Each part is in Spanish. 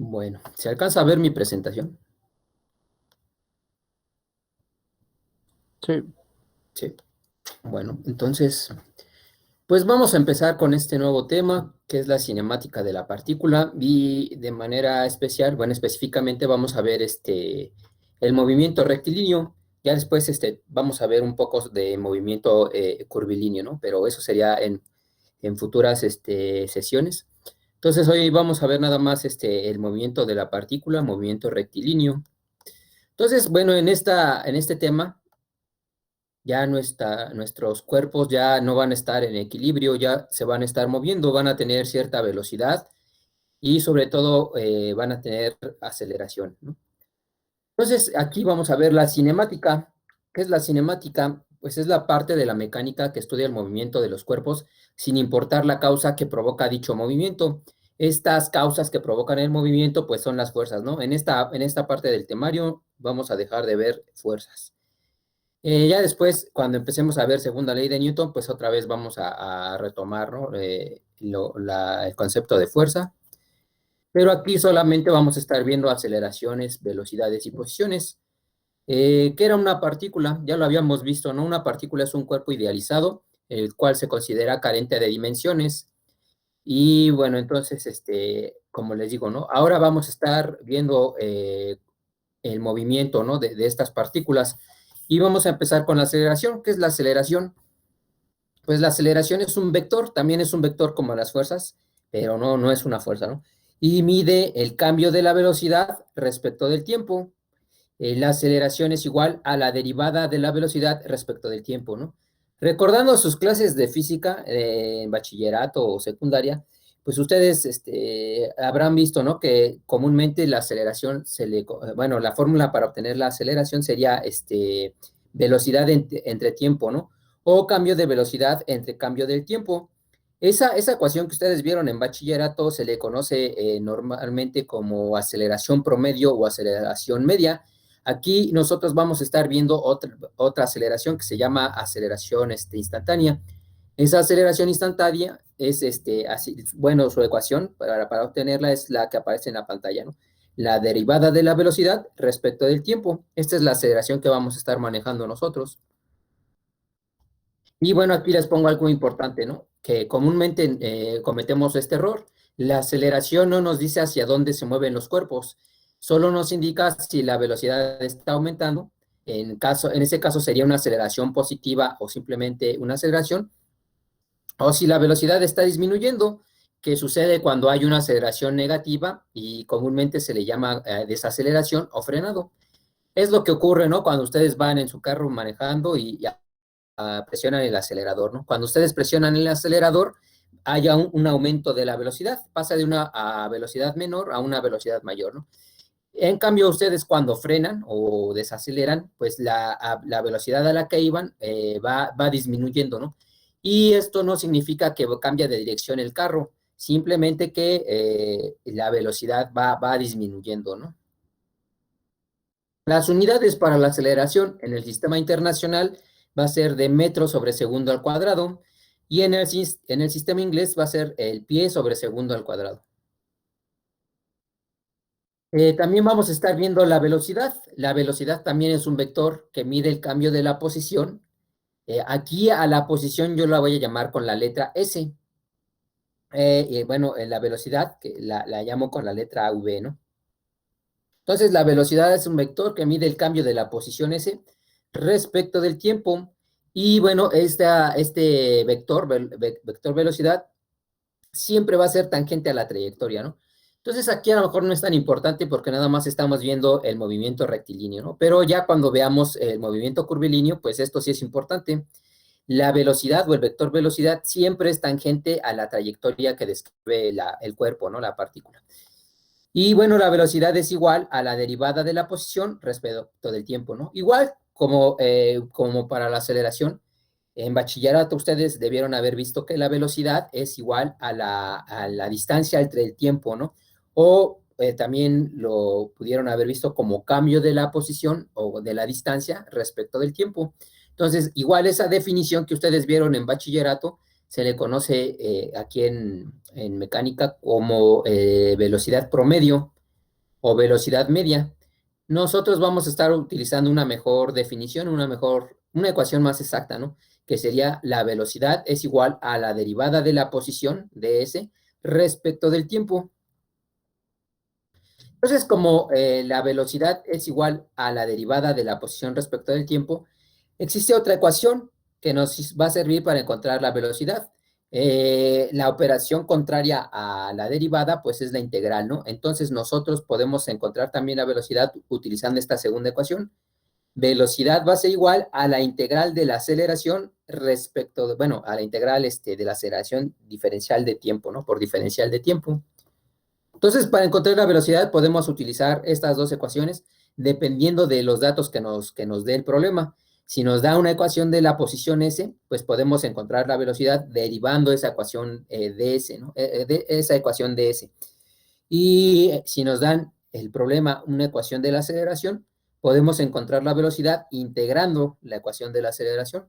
Bueno, ¿se alcanza a ver mi presentación? Sí, Sí. Bueno, entonces, pues vamos a empezar con este nuevo tema, que es la cinemática de la partícula, y de manera especial, bueno, específicamente vamos a ver el movimiento rectilíneo. Ya después vamos a ver un poco de movimiento curvilíneo, ¿no? Pero eso sería en futuras sesiones. Entonces, hoy vamos a ver nada más el movimiento de la partícula, movimiento rectilíneo. Entonces, bueno, en este tema ya nuestros cuerpos ya no van a estar en equilibrio, ya se van a estar moviendo, van a tener cierta velocidad y sobre todo van a tener aceleración, ¿no? Entonces, aquí vamos a ver la cinemática. ¿Qué es la cinemática? Pues es la parte de la mecánica que estudia el movimiento de los cuerpos sin importar la causa que provoca dicho movimiento. Estas causas que provocan el movimiento, pues son las fuerzas, ¿no? En esta parte del temario vamos a dejar de ver fuerzas. Ya después, cuando empecemos a ver segunda ley de Newton, pues otra vez vamos a retomar, ¿no? El concepto de fuerza, pero aquí solamente vamos a estar viendo aceleraciones, velocidades y posiciones. ¿Qué era una partícula? Ya lo habíamos visto, ¿no? Una partícula es un cuerpo idealizado, el cual se considera carente de dimensiones. Y bueno, entonces, como les digo, ¿no? Ahora vamos a estar viendo el movimiento, ¿no? De estas partículas. Y vamos a empezar con la aceleración. ¿Qué es la aceleración? Pues la aceleración es un vector, también es un vector como las fuerzas, pero no es una fuerza, ¿no? Y mide el cambio de la velocidad respecto del tiempo. La aceleración es igual a la derivada de la velocidad respecto del tiempo, ¿no? Recordando sus clases de física en bachillerato o secundaria, pues ustedes habrán visto, ¿no? Que comúnmente la aceleración bueno, la fórmula para obtener la aceleración sería velocidad entre tiempo, ¿no? O cambio de velocidad entre cambio del tiempo. Esa ecuación que ustedes vieron en bachillerato se le conoce normalmente como aceleración promedio o aceleración media. Aquí nosotros vamos a estar viendo otra aceleración que se llama aceleración instantánea. Esa aceleración instantánea es, así, bueno, su ecuación para obtenerla es la que aparece en la pantalla, ¿no? La derivada de la velocidad respecto del tiempo. Esta es la aceleración que vamos a estar manejando nosotros. Y bueno, aquí les pongo algo importante, ¿no? Que comúnmente cometemos este error. La aceleración no nos dice hacia dónde se mueven los cuerpos, solo nos indica si la velocidad está aumentando. En ese caso sería una aceleración positiva o simplemente una aceleración, o si la velocidad está disminuyendo, que sucede cuando hay una aceleración negativa y comúnmente se le llama desaceleración o frenado. Es lo que ocurre, ¿no? Cuando ustedes van en su carro manejando y presionan el acelerador, ¿no? Cuando ustedes presionan el acelerador, haya un aumento de la velocidad, pasa de una velocidad menor a una velocidad mayor, ¿no? En cambio, ustedes cuando frenan o desaceleran, pues la velocidad a la que iban va disminuyendo, ¿no? Y esto no significa que cambia de dirección el carro, simplemente que la velocidad va disminuyendo, ¿no? Las unidades para la aceleración en el sistema internacional va a ser de metro sobre segundo al cuadrado y en el sistema inglés va a ser el pie sobre segundo al cuadrado. También vamos a estar viendo la velocidad. La velocidad también es un vector que mide el cambio de la posición. Aquí a la posición yo la voy a llamar con la letra S. Y bueno, la velocidad que la llamo con la letra V, ¿no? Entonces, la velocidad es un vector que mide el cambio de la posición S respecto del tiempo. Y bueno, este vector velocidad, siempre va a ser tangente a la trayectoria, ¿no? Entonces, aquí a lo mejor no es tan importante porque nada más estamos viendo el movimiento rectilíneo, ¿no? Pero ya cuando veamos el movimiento curvilíneo, pues esto sí es importante. La velocidad o el vector velocidad siempre es tangente a la trayectoria que describe el cuerpo, ¿no? La partícula. Y bueno, la velocidad es igual a la derivada de la posición respecto del tiempo, ¿no? Igual como para la aceleración, en bachillerato ustedes debieron haber visto que la velocidad es igual a la distancia entre el tiempo, ¿no? O también lo pudieron haber visto como cambio de la posición o de la distancia respecto del tiempo. Entonces, igual esa definición que ustedes vieron en bachillerato, se le conoce aquí en mecánica como velocidad promedio. o velocidad media. Nosotros vamos a estar utilizando una mejor definición, una ecuación más exacta, ¿no? Que sería la velocidad es igual a la derivada de la posición de s respecto del tiempo. Entonces, como la velocidad es igual a la derivada de la posición respecto del tiempo, existe otra ecuación que nos va a servir para encontrar la velocidad. La operación contraria a la derivada, pues es la integral, ¿no? Entonces, nosotros podemos encontrar también la velocidad utilizando esta segunda ecuación. Velocidad va a ser igual a la integral de la aceleración respecto, bueno, a la integral de la aceleración diferencial de tiempo, ¿no? Por diferencial de tiempo. Entonces, para encontrar la velocidad podemos utilizar estas dos ecuaciones dependiendo de los datos que nos dé el problema. Si nos da una ecuación de la posición S, pues podemos encontrar la velocidad derivando esa ecuación de S, ¿no? De esa ecuación de S. Y si nos dan el problema, una ecuación de la aceleración, podemos encontrar la velocidad integrando la ecuación de la aceleración.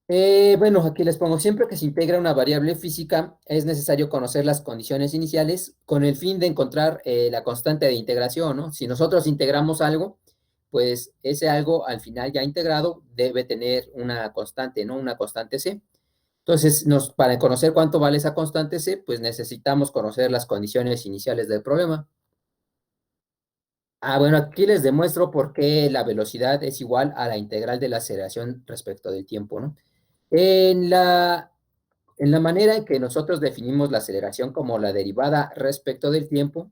Bueno, aquí les pongo, siempre que se integra una variable física, es necesario conocer las condiciones iniciales con el fin de encontrar la constante de integración, ¿no? Si nosotros integramos algo, pues ese algo al final ya integrado debe tener una constante, ¿no? Una constante C. Entonces, para conocer cuánto vale esa constante C, pues necesitamos conocer las condiciones iniciales del problema. Bueno, aquí les demuestro por qué la velocidad es igual a la integral de la aceleración respecto del tiempo, ¿no? En la, en la manera en que nosotros definimos la aceleración como la derivada respecto del tiempo,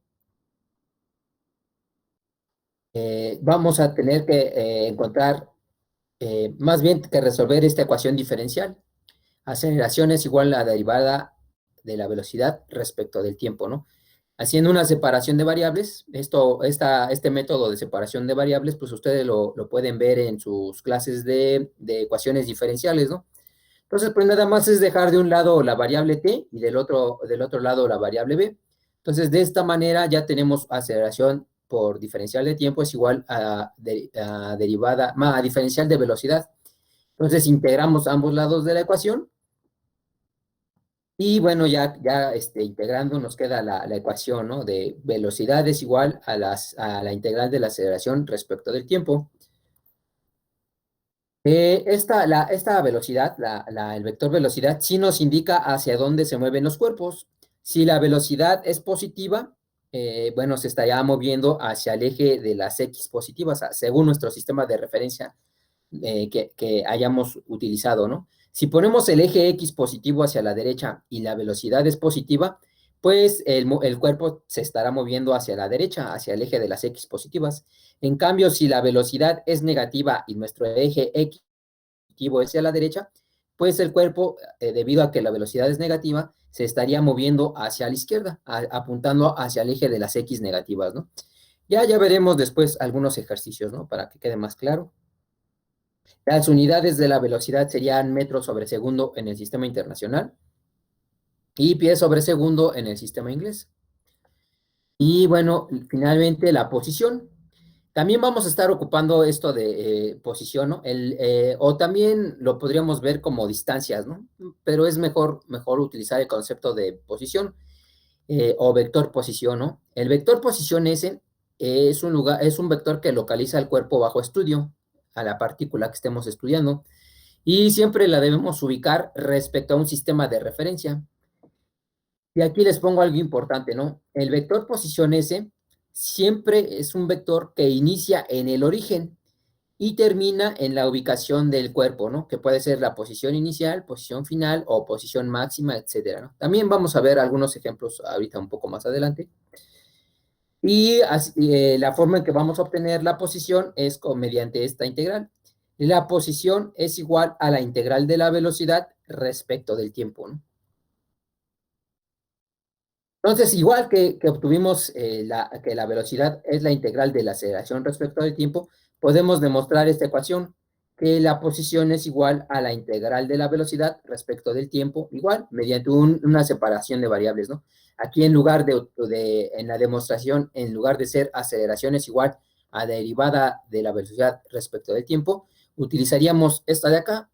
vamos a tener que encontrar, más bien que resolver esta ecuación diferencial. Aceleración es igual a la derivada de la velocidad respecto del tiempo, ¿no? Haciendo una separación de variables, este método de separación de variables, pues ustedes lo pueden ver en sus clases de ecuaciones diferenciales, ¿no? Entonces, pues nada más es dejar de un lado la variable t y del otro lado la variable b. Entonces, de esta manera ya tenemos aceleración por diferencial de tiempo es igual a diferencial de velocidad. Entonces, integramos ambos lados de la ecuación y bueno, ya integrando nos queda la ecuación, ¿no? De velocidad es igual a la integral de la aceleración respecto del tiempo. Esta velocidad, el vector velocidad, sí nos indica hacia dónde se mueven los cuerpos. Si la velocidad es positiva, bueno, se estaría moviendo hacia el eje de las X positivas, según nuestro sistema de referencia que hayamos utilizado, ¿no? Si ponemos el eje X positivo hacia la derecha y la velocidad es positiva, pues el cuerpo se estará moviendo hacia la derecha, hacia el eje de las X positivas. En cambio, si la velocidad es negativa y nuestro eje X positivo es hacia la derecha, pues el cuerpo, debido a que la velocidad es negativa, se estaría moviendo hacia la izquierda, apuntando hacia el eje de las X negativas, ¿no? Ya veremos después algunos ejercicios, ¿no? Para que quede más claro. Las unidades de la velocidad serían metros sobre segundo en el sistema internacional y pies sobre segundo en el sistema inglés. Y bueno, finalmente la posición. También vamos a estar ocupando esto de posición, ¿no? O también lo podríamos ver como distancias, ¿no? Pero es mejor utilizar el concepto de posición o vector posición, ¿no? El vector posición S es un vector que localiza el cuerpo bajo estudio, a la partícula que estemos estudiando, y siempre la debemos ubicar respecto a un sistema de referencia. Y aquí les pongo algo importante, ¿no? El vector posición S siempre es un vector que inicia en el origen y termina en la ubicación del cuerpo, ¿no? Que puede ser la posición inicial, posición final o posición máxima, etcétera, ¿no? También vamos a ver algunos ejemplos ahorita un poco más adelante. Y la forma en que vamos a obtener la posición es mediante esta integral. La posición es igual a la integral de la velocidad respecto del tiempo, ¿no? Entonces, igual que obtuvimos que la velocidad es la integral de la aceleración respecto del tiempo, podemos demostrar esta ecuación, que la posición es igual a la integral de la velocidad respecto del tiempo, igual, mediante una separación de variables, ¿no? Aquí en la demostración, en lugar de ser aceleración es igual a derivada de la velocidad respecto del tiempo, utilizaríamos esta de acá,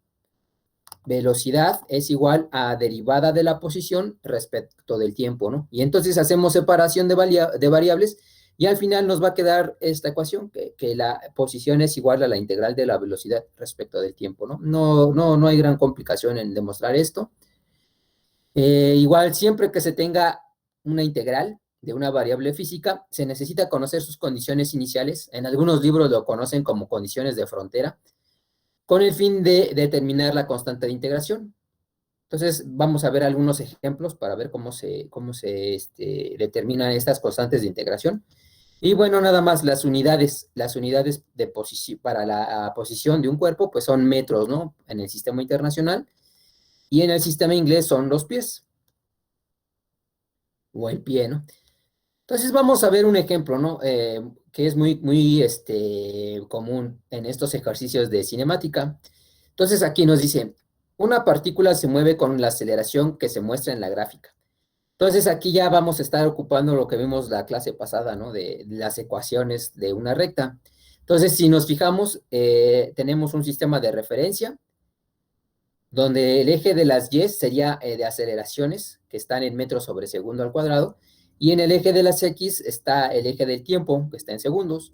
velocidad es igual a derivada de la posición respecto del tiempo, ¿no? Y entonces hacemos separación de variables y al final nos va a quedar esta ecuación, que la posición es igual a la integral de la velocidad respecto del tiempo, ¿no? No hay gran complicación en demostrar esto. Igual, siempre que se tenga una integral de una variable física, se necesita conocer sus condiciones iniciales. En algunos libros lo conocen como condiciones de frontera, con el fin de determinar la constante de integración. Entonces, vamos a ver algunos ejemplos para ver cómo se determinan estas constantes de integración. Y bueno, nada más las unidades de posición para la posición de un cuerpo, pues son metros, ¿no? En el sistema internacional, y en el sistema inglés son los pies, o el pie, ¿no? Entonces vamos a ver un ejemplo, ¿no? Que es muy común en estos ejercicios de cinemática. Entonces aquí nos dice, una partícula se mueve con la aceleración que se muestra en la gráfica. Entonces aquí ya vamos a estar ocupando lo que vimos la clase pasada, ¿no? De las ecuaciones de una recta. Entonces, si nos fijamos, tenemos un sistema de referencia donde el eje de las y sería de aceleraciones, que están en metros sobre segundo al cuadrado, y en el eje de las x está el eje del tiempo, que está en segundos,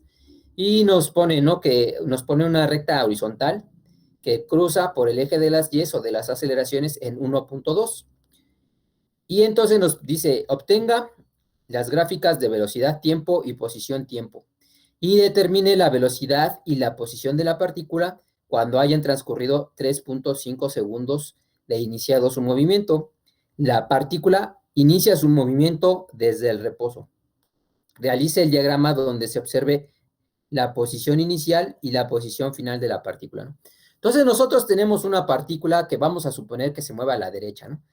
y nos pone, ¿no? Que nos pone una recta horizontal que cruza por el eje de las y o de las aceleraciones en 1.2. Y entonces nos dice, obtenga las gráficas de velocidad, tiempo y posición tiempo, y determine la velocidad y la posición de la partícula cuando hayan transcurrido 3.5 segundos de iniciado su movimiento. La partícula inicia su movimiento desde el reposo. Realice el diagrama donde se observe la posición inicial y la posición final de la partícula, ¿no? Entonces nosotros tenemos una partícula que vamos a suponer que se mueve a la derecha, ¿no?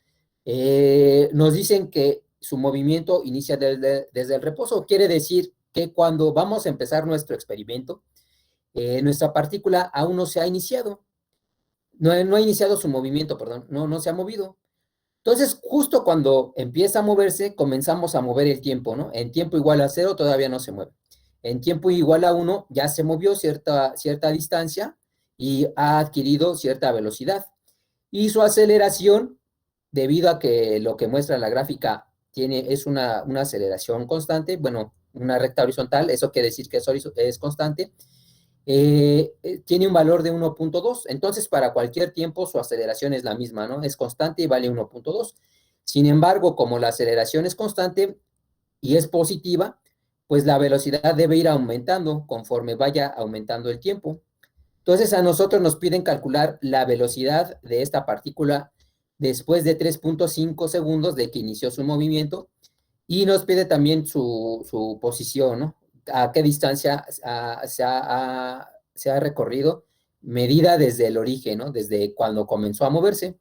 Nos dicen que su movimiento inicia desde el reposo. Quiere decir que cuando vamos a empezar nuestro experimento, nuestra partícula aún no se ha iniciado, no ha iniciado su movimiento, perdón, no se ha movido. Entonces, justo cuando empieza a moverse, comenzamos a mover el tiempo, ¿no? En tiempo igual a 0 todavía no se mueve. En tiempo igual a 1 ya se movió cierta distancia y ha adquirido cierta velocidad. Y su aceleración, debido a que lo que muestra la gráfica es una aceleración constante, bueno, una recta horizontal, eso quiere decir que es constante, tiene un valor de 1.2. Entonces, para cualquier tiempo su aceleración es la misma, ¿no? Es constante y vale 1.2. Sin embargo, como la aceleración es constante y es positiva, pues la velocidad debe ir aumentando conforme vaya aumentando el tiempo. Entonces, a nosotros nos piden calcular la velocidad de esta partícula después de 3.5 segundos de que inició su movimiento, y nos pide también su posición, ¿no? A qué distancia se ha recorrido, medida desde el origen, ¿no? Desde cuando comenzó a moverse.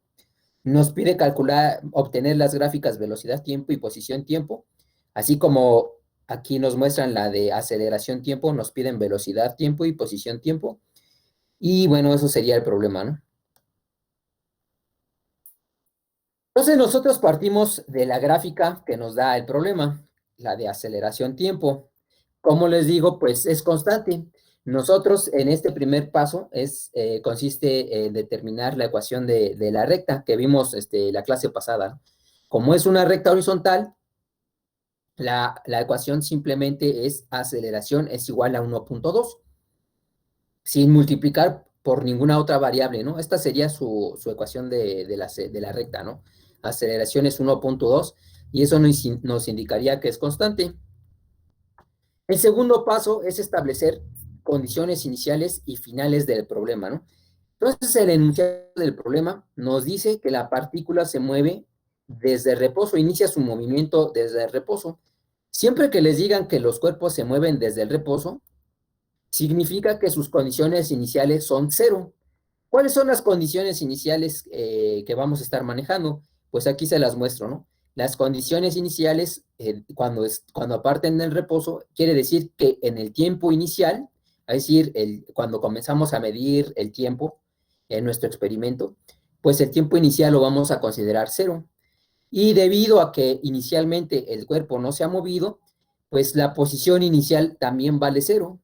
Nos pide calcular, obtener las gráficas velocidad, tiempo y posición tiempo, así como aquí nos muestran la de aceleración tiempo, nos piden velocidad, tiempo y posición tiempo. Y bueno, eso sería el problema, ¿no? Entonces nosotros partimos de la gráfica que nos da el problema, la de aceleración tiempo. Como les digo, pues es constante. Nosotros en este primer paso consiste en determinar la ecuación de la recta que vimos la clase pasada. Como es una recta horizontal, la ecuación simplemente es aceleración es igual a 1.2, sin multiplicar por ninguna otra variable, ¿no? Esta sería su ecuación de la recta, ¿no? Aceleración es 1.2 y eso nos indicaría que es constante. El segundo paso es establecer condiciones iniciales y finales del problema, ¿no? Entonces, el enunciado del problema nos dice que la partícula se mueve desde el reposo, inicia su movimiento desde el reposo. Siempre que les digan que los cuerpos se mueven desde el reposo, significa que sus condiciones iniciales son cero. ¿Cuáles son las condiciones iniciales que vamos a estar manejando? Pues aquí se las muestro, ¿no? Las condiciones iniciales, cuando parten del reposo, quiere decir que en el tiempo inicial, es decir, cuando comenzamos a medir el tiempo en nuestro experimento, pues el tiempo inicial lo vamos a considerar cero. Y debido a que inicialmente el cuerpo no se ha movido, pues la posición inicial también vale cero.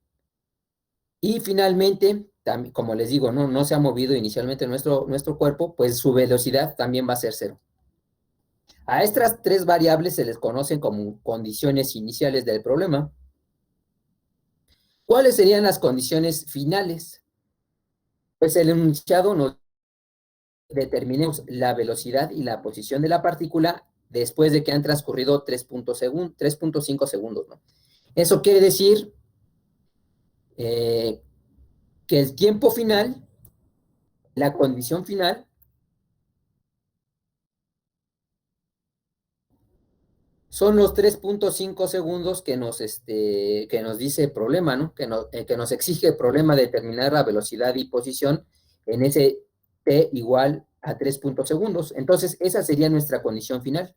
Y finalmente, como les digo, no se ha movido inicialmente nuestro cuerpo, pues su velocidad también va a ser cero. A estas tres variables se les conocen como condiciones iniciales del problema. ¿Cuáles serían las condiciones finales? Pues el enunciado nos determinemos la velocidad y la posición de la partícula después de que han transcurrido 3.5 segundos, ¿no? Eso quiere decir que el tiempo final, la condición final, son los 3.5 segundos que nos dice el problema, ¿no? Que nos exige el problema determinar la velocidad y posición en ese t igual a 3 segundos. Entonces, esa sería nuestra condición final.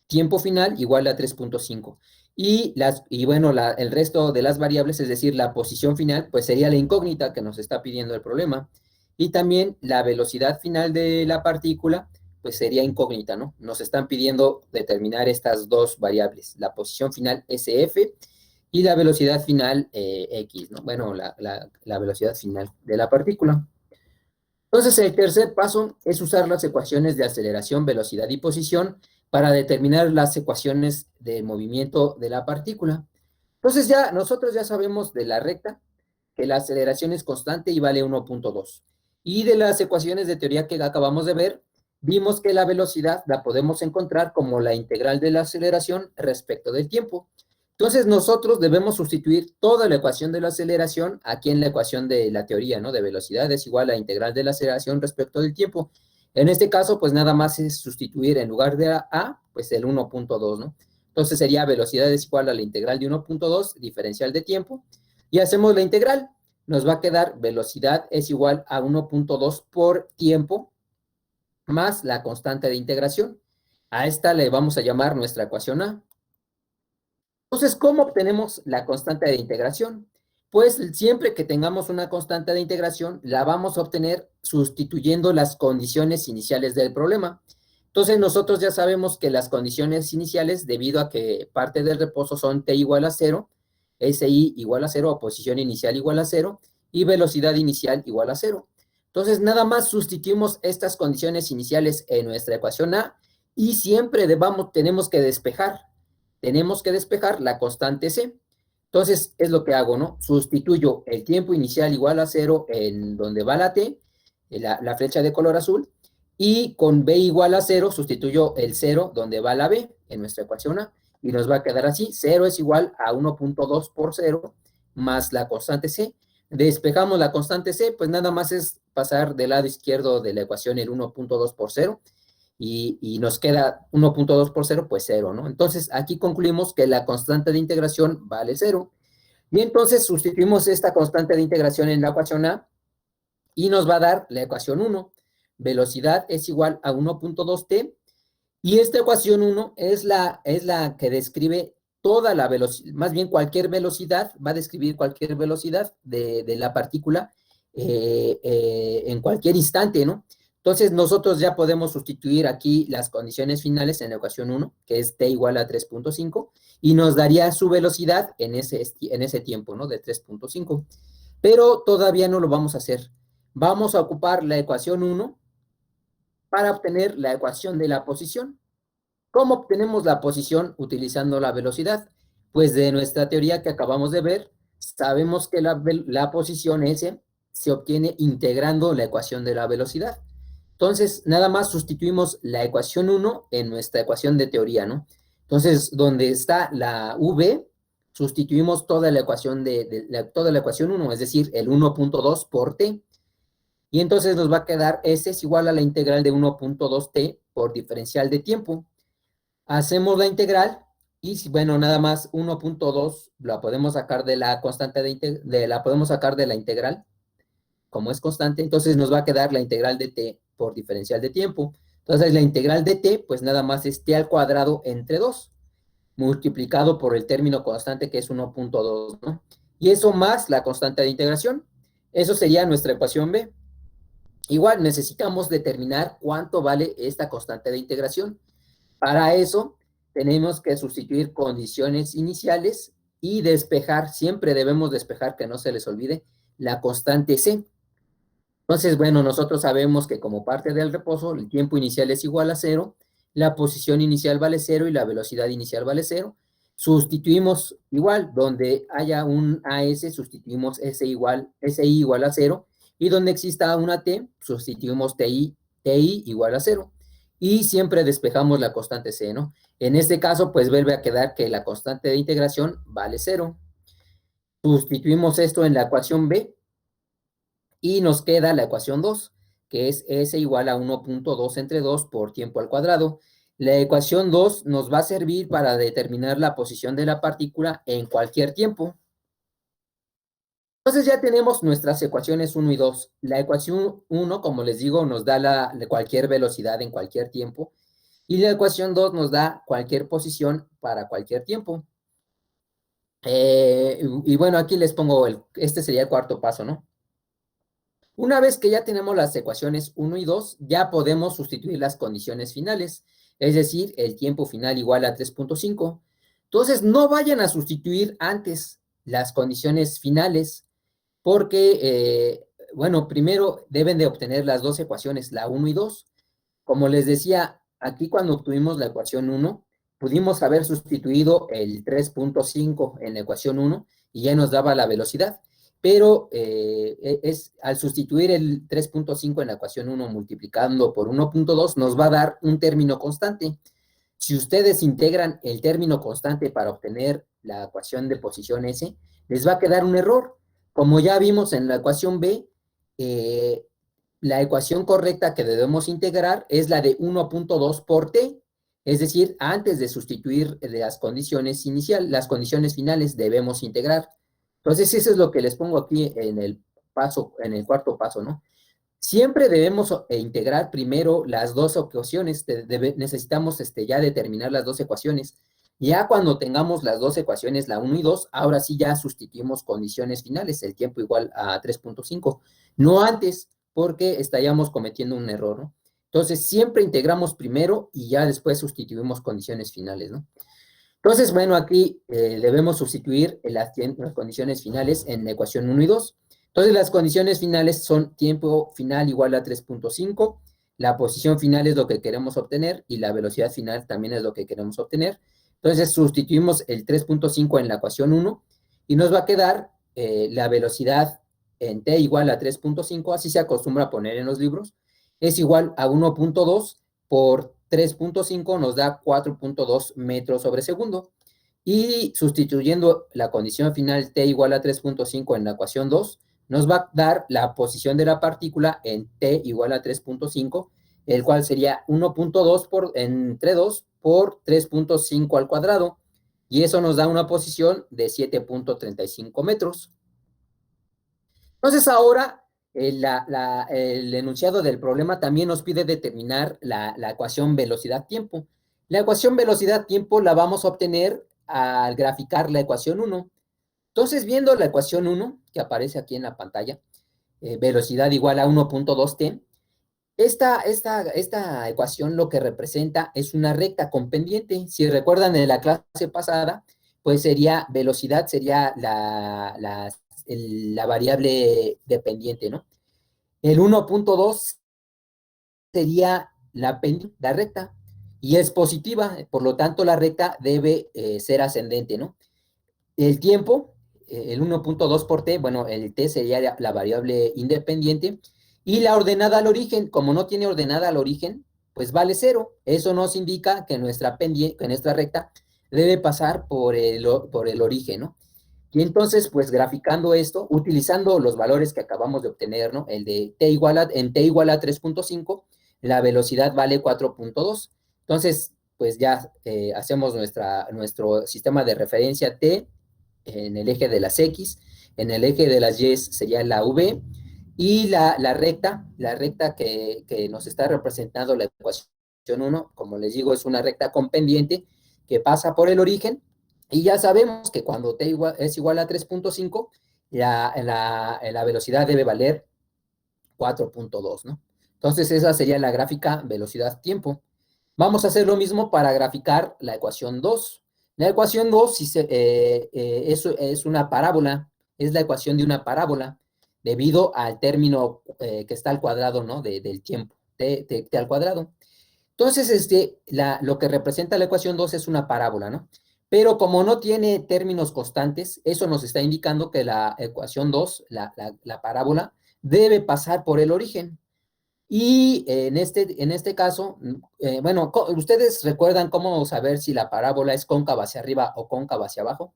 Tiempo final igual a 3.5. Y bueno, el resto de las variables, es decir, la posición final, pues sería la incógnita que nos está pidiendo el problema. Y también la velocidad final de la partícula, pues sería incógnita, ¿no? Nos están pidiendo determinar estas dos variables, la posición final SF y la velocidad final X, ¿no? Bueno, la velocidad final de la partícula. Entonces, el tercer paso es usar las ecuaciones de aceleración, velocidad y posición para determinar las ecuaciones del movimiento de la partícula. Entonces, nosotros ya sabemos de la recta que la aceleración es constante y vale 1.2. Y de las ecuaciones de teoría que acabamos de ver, vimos que la velocidad la podemos encontrar como la integral de la aceleración respecto del tiempo. Entonces, nosotros debemos sustituir toda la ecuación de la aceleración aquí en la ecuación de la teoría, ¿no? De velocidad es igual a la integral de la aceleración respecto del tiempo. En este caso, pues nada más es sustituir en lugar de a, pues el 1.2, ¿no? Entonces sería velocidad es igual a la integral de 1.2, diferencial de tiempo, y hacemos la integral. Nos va a quedar velocidad es igual a 1.2 por tiempo más la constante de integración. A esta le vamos a llamar nuestra ecuación A. Entonces, ¿cómo obtenemos la constante de integración? Pues siempre que tengamos una constante de integración, la vamos a obtener sustituyendo las condiciones iniciales del problema. Entonces, nosotros ya sabemos que las condiciones iniciales, debido a que parte del reposo son t igual a 0, SI igual a 0, o posición inicial igual a 0, y velocidad inicial igual a 0. Entonces, nada más sustituimos estas condiciones iniciales en nuestra ecuación A, y siempre tenemos que despejar la constante C. Entonces, es lo que hago, ¿no? Sustituyo el tiempo inicial igual a 0 en donde va la T, la flecha de color azul, y con B igual a 0 sustituyo el 0 donde va la B en nuestra ecuación A, y nos va a quedar así: 0 es igual a 1.2 por 0 más la constante C. Despejamos la constante C, pues nada más es pasar del lado izquierdo de la ecuación el 1.2 por 0, y nos queda 1.2 por 0, pues 0, ¿no? Entonces, aquí concluimos que la constante de integración vale 0. Y entonces sustituimos esta constante de integración en la ecuación A y nos va a dar la ecuación 1. Velocidad es igual a 1.2t, y esta ecuación 1 es la que describe toda la velocidad, más bien cualquier velocidad, va a describir cualquier velocidad de la partícula en cualquier instante, ¿no? Entonces, nosotros ya podemos sustituir aquí las condiciones finales en la ecuación 1, que es t igual a 3.5, y nos daría su velocidad en ese tiempo, ¿no? De 3.5. Pero todavía no lo vamos a hacer. Vamos a ocupar la ecuación 1 para obtener la ecuación de la posición. ¿Cómo obtenemos la posición utilizando la velocidad? Pues de nuestra teoría que acabamos de ver, sabemos que la posición S se obtiene integrando la ecuación de la velocidad. Entonces, nada más sustituimos la ecuación 1 en nuestra ecuación de teoría, ¿no? Entonces, donde está la V, sustituimos toda la ecuación toda la ecuación 1, es decir, el 1.2 por T. Y entonces nos va a quedar S es igual a la integral de 1.2T por diferencial de tiempo. Hacemos la integral y, bueno, nada más 1.2 la podemos sacar de la constante la podemos sacar de la integral, como es constante, entonces nos va a quedar la integral de t por diferencial de tiempo. Entonces la integral de t, pues nada más es t al cuadrado entre 2, multiplicado por el término constante que es 1.2, ¿no? Y eso más la constante de integración. Eso sería nuestra ecuación B. Igual necesitamos determinar cuánto vale esta constante de integración. Para eso tenemos que sustituir condiciones iniciales y despejar, siempre debemos despejar, que no se les olvide, la constante C. Entonces, bueno, nosotros sabemos que como parte del reposo, el tiempo inicial es igual a cero, la posición inicial vale cero y la velocidad inicial vale cero. Sustituimos igual, donde haya un AS, sustituimos SI igual a cero, y donde exista una T, sustituimos TI igual a cero. Y siempre despejamos la constante C, ¿no? En este caso, pues vuelve a quedar que la constante de integración vale cero. Sustituimos esto en la ecuación B, y nos queda la ecuación 2, que es S igual a 1.2 entre 2 por tiempo al cuadrado. La ecuación 2 nos va a servir para determinar la posición de la partícula en cualquier tiempo. Entonces ya tenemos nuestras ecuaciones 1 y 2. La ecuación 1, como les digo, nos da cualquier velocidad en cualquier tiempo. Y la ecuación 2 nos da cualquier posición para cualquier tiempo. Y bueno, aquí les pongo, este sería el cuarto paso, ¿no? Una vez que ya tenemos las ecuaciones 1 y 2, ya podemos sustituir las condiciones finales, es decir, el tiempo final igual a 3.5. Entonces, no vayan a sustituir antes las condiciones finales, porque, bueno, primero deben de obtener las dos ecuaciones, la 1 y 2. Como les decía, aquí cuando obtuvimos la ecuación 1, pudimos haber sustituido el 3.5 en la ecuación 1 y ya nos daba la velocidad. Pero al sustituir el 3.5 en la ecuación 1 multiplicando por 1.2 nos va a dar un término constante. Si ustedes integran el término constante para obtener la ecuación de posición S, les va a quedar un error. Como ya vimos en la ecuación B, eh, la ecuación correcta que debemos integrar es la de 1.2 por t, es decir, antes de sustituir las condiciones iniciales, las condiciones finales debemos integrar. Entonces, eso es lo que les pongo aquí en el cuarto paso, ¿no? Siempre debemos integrar primero las dos ecuaciones, necesitamos ya determinar las dos ecuaciones. Ya cuando tengamos las dos ecuaciones, la 1 y 2, ahora sí ya sustituimos condiciones finales, el tiempo igual a 3.5. No antes, porque estaríamos cometiendo un error, ¿no? Entonces, siempre integramos primero y ya después sustituimos condiciones finales, ¿no? Entonces, bueno, aquí debemos sustituir las condiciones finales en la ecuación 1 y 2. Entonces, las condiciones finales son tiempo final igual a 3.5, la posición final es lo que queremos obtener y la velocidad final también es lo que queremos obtener. Entonces, sustituimos el 3.5 en la ecuación 1 y nos va a quedar la velocidad en t igual a 3.5, así se acostumbra a poner en los libros, es igual a 1.2 por 3.5 nos da 4.2 metros sobre segundo. Y sustituyendo la condición final t igual a 3.5 en la ecuación 2, nos va a dar la posición de la partícula en t igual a 3.5, el cual sería 1.2 entre 2 por 3.5 al cuadrado. Y eso nos da una posición de 7.35 metros. Entonces ahora el enunciado del problema también nos pide determinar la ecuación velocidad-tiempo. La ecuación velocidad-tiempo la vamos a obtener al graficar la ecuación 1. Entonces, viendo la ecuación 1, que aparece aquí en la pantalla, velocidad igual a 1.2t, esta ecuación lo que representa es una recta con pendiente. Si recuerdan de la clase pasada, pues sería velocidad, sería la variable dependiente, ¿no? El 1.2 sería la recta y es positiva, por lo tanto la recta debe ser ascendente, ¿no? El tiempo, el 1.2 por t, bueno, el t sería la variable independiente, y la ordenada al origen, como no tiene ordenada al origen, pues vale cero. Eso nos indica que que nuestra recta debe pasar por el origen, ¿no? Y entonces, pues graficando esto, utilizando los valores que acabamos de obtener, ¿no? El de en t igual a 3.5, la velocidad vale 4.2. Entonces, pues ya hacemos nuestro sistema de referencia t en el eje de las X, en el eje de las Y sería la V, y la recta que nos está representando la ecuación 1, como les digo, es una recta con pendiente que pasa por el origen, y ya sabemos que cuando t es igual a 3.5, la velocidad debe valer 4.2, ¿no? Entonces esa sería la gráfica velocidad-tiempo. Vamos a hacer lo mismo para graficar la ecuación 2. La ecuación 2 es una parábola, es la ecuación de una parábola. debido al término que está al cuadrado, ¿no? Del tiempo, t al cuadrado. Entonces, lo que representa la ecuación 2 es una parábola, ¿no? Pero como no tiene términos constantes, eso nos está indicando que la ecuación 2, la parábola, debe pasar por el origen. Y en este caso, bueno, ¿ustedes recuerdan cómo saber si la parábola es cóncava hacia arriba o cóncava hacia abajo?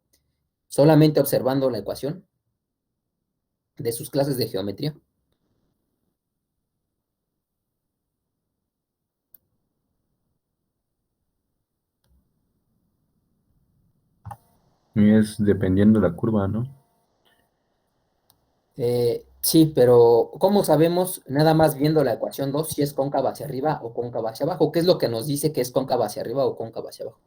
Solamente observando la ecuación de sus clases de geometría. Es dependiendo de la curva, ¿no? Sí, pero ¿cómo sabemos nada más viendo la ecuación 2 si es cóncava hacia arriba o cóncava hacia abajo? ¿Qué es lo que nos dice que es cóncava hacia arriba o cóncava hacia abajo?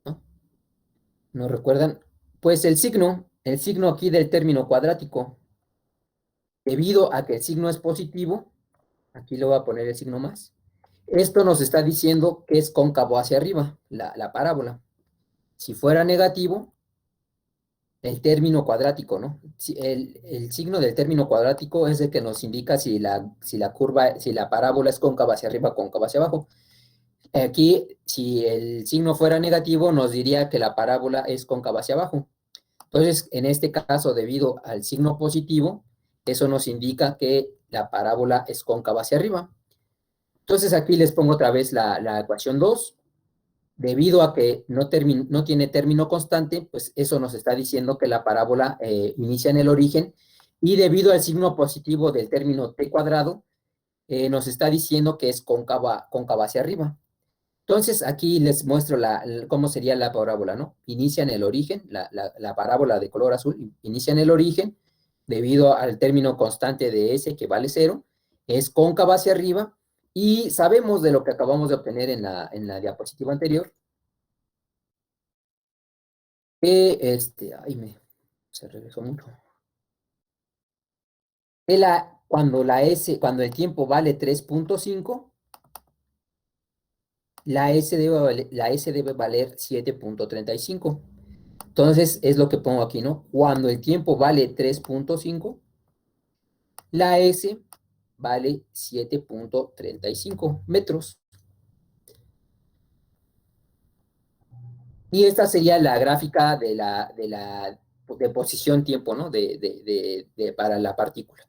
¿No? ¿No recuerdan? Pues el signo aquí del término cuadrático, debido a que el signo es positivo, aquí le voy a poner el signo más, esto nos está diciendo que es cóncavo hacia arriba, la parábola. Si fuera negativo, el término cuadrático, ¿no? El signo del término cuadrático es el que nos indica si la parábola es cóncava hacia arriba o cóncava hacia abajo. Aquí, si el signo fuera negativo, nos diría que la parábola es cóncava hacia abajo. Entonces, en este caso, debido al signo positivo, eso nos indica que la parábola es cóncava hacia arriba. Entonces, aquí les pongo otra vez la ecuación 2. Debido a que no tiene término constante, pues eso nos está diciendo que la parábola inicia en el origen, y debido al signo positivo del término t cuadrado, nos está diciendo que es cóncava hacia arriba. Entonces, aquí les muestro cómo sería la parábola, ¿no? Inicia en el origen, la parábola de color azul inicia en el origen, debido al término constante de S que vale 0, es cóncava hacia arriba, y sabemos de lo que acabamos de obtener en la diapositiva anterior, que se regresó mucho. Cuando el tiempo vale 3.5, la S debe valer 7.35. Entonces, es lo que pongo aquí, ¿no? Cuando el tiempo vale 3.5, la S vale 7.35 metros. Y esta sería la gráfica de posición tiempo, ¿no? Para la partícula.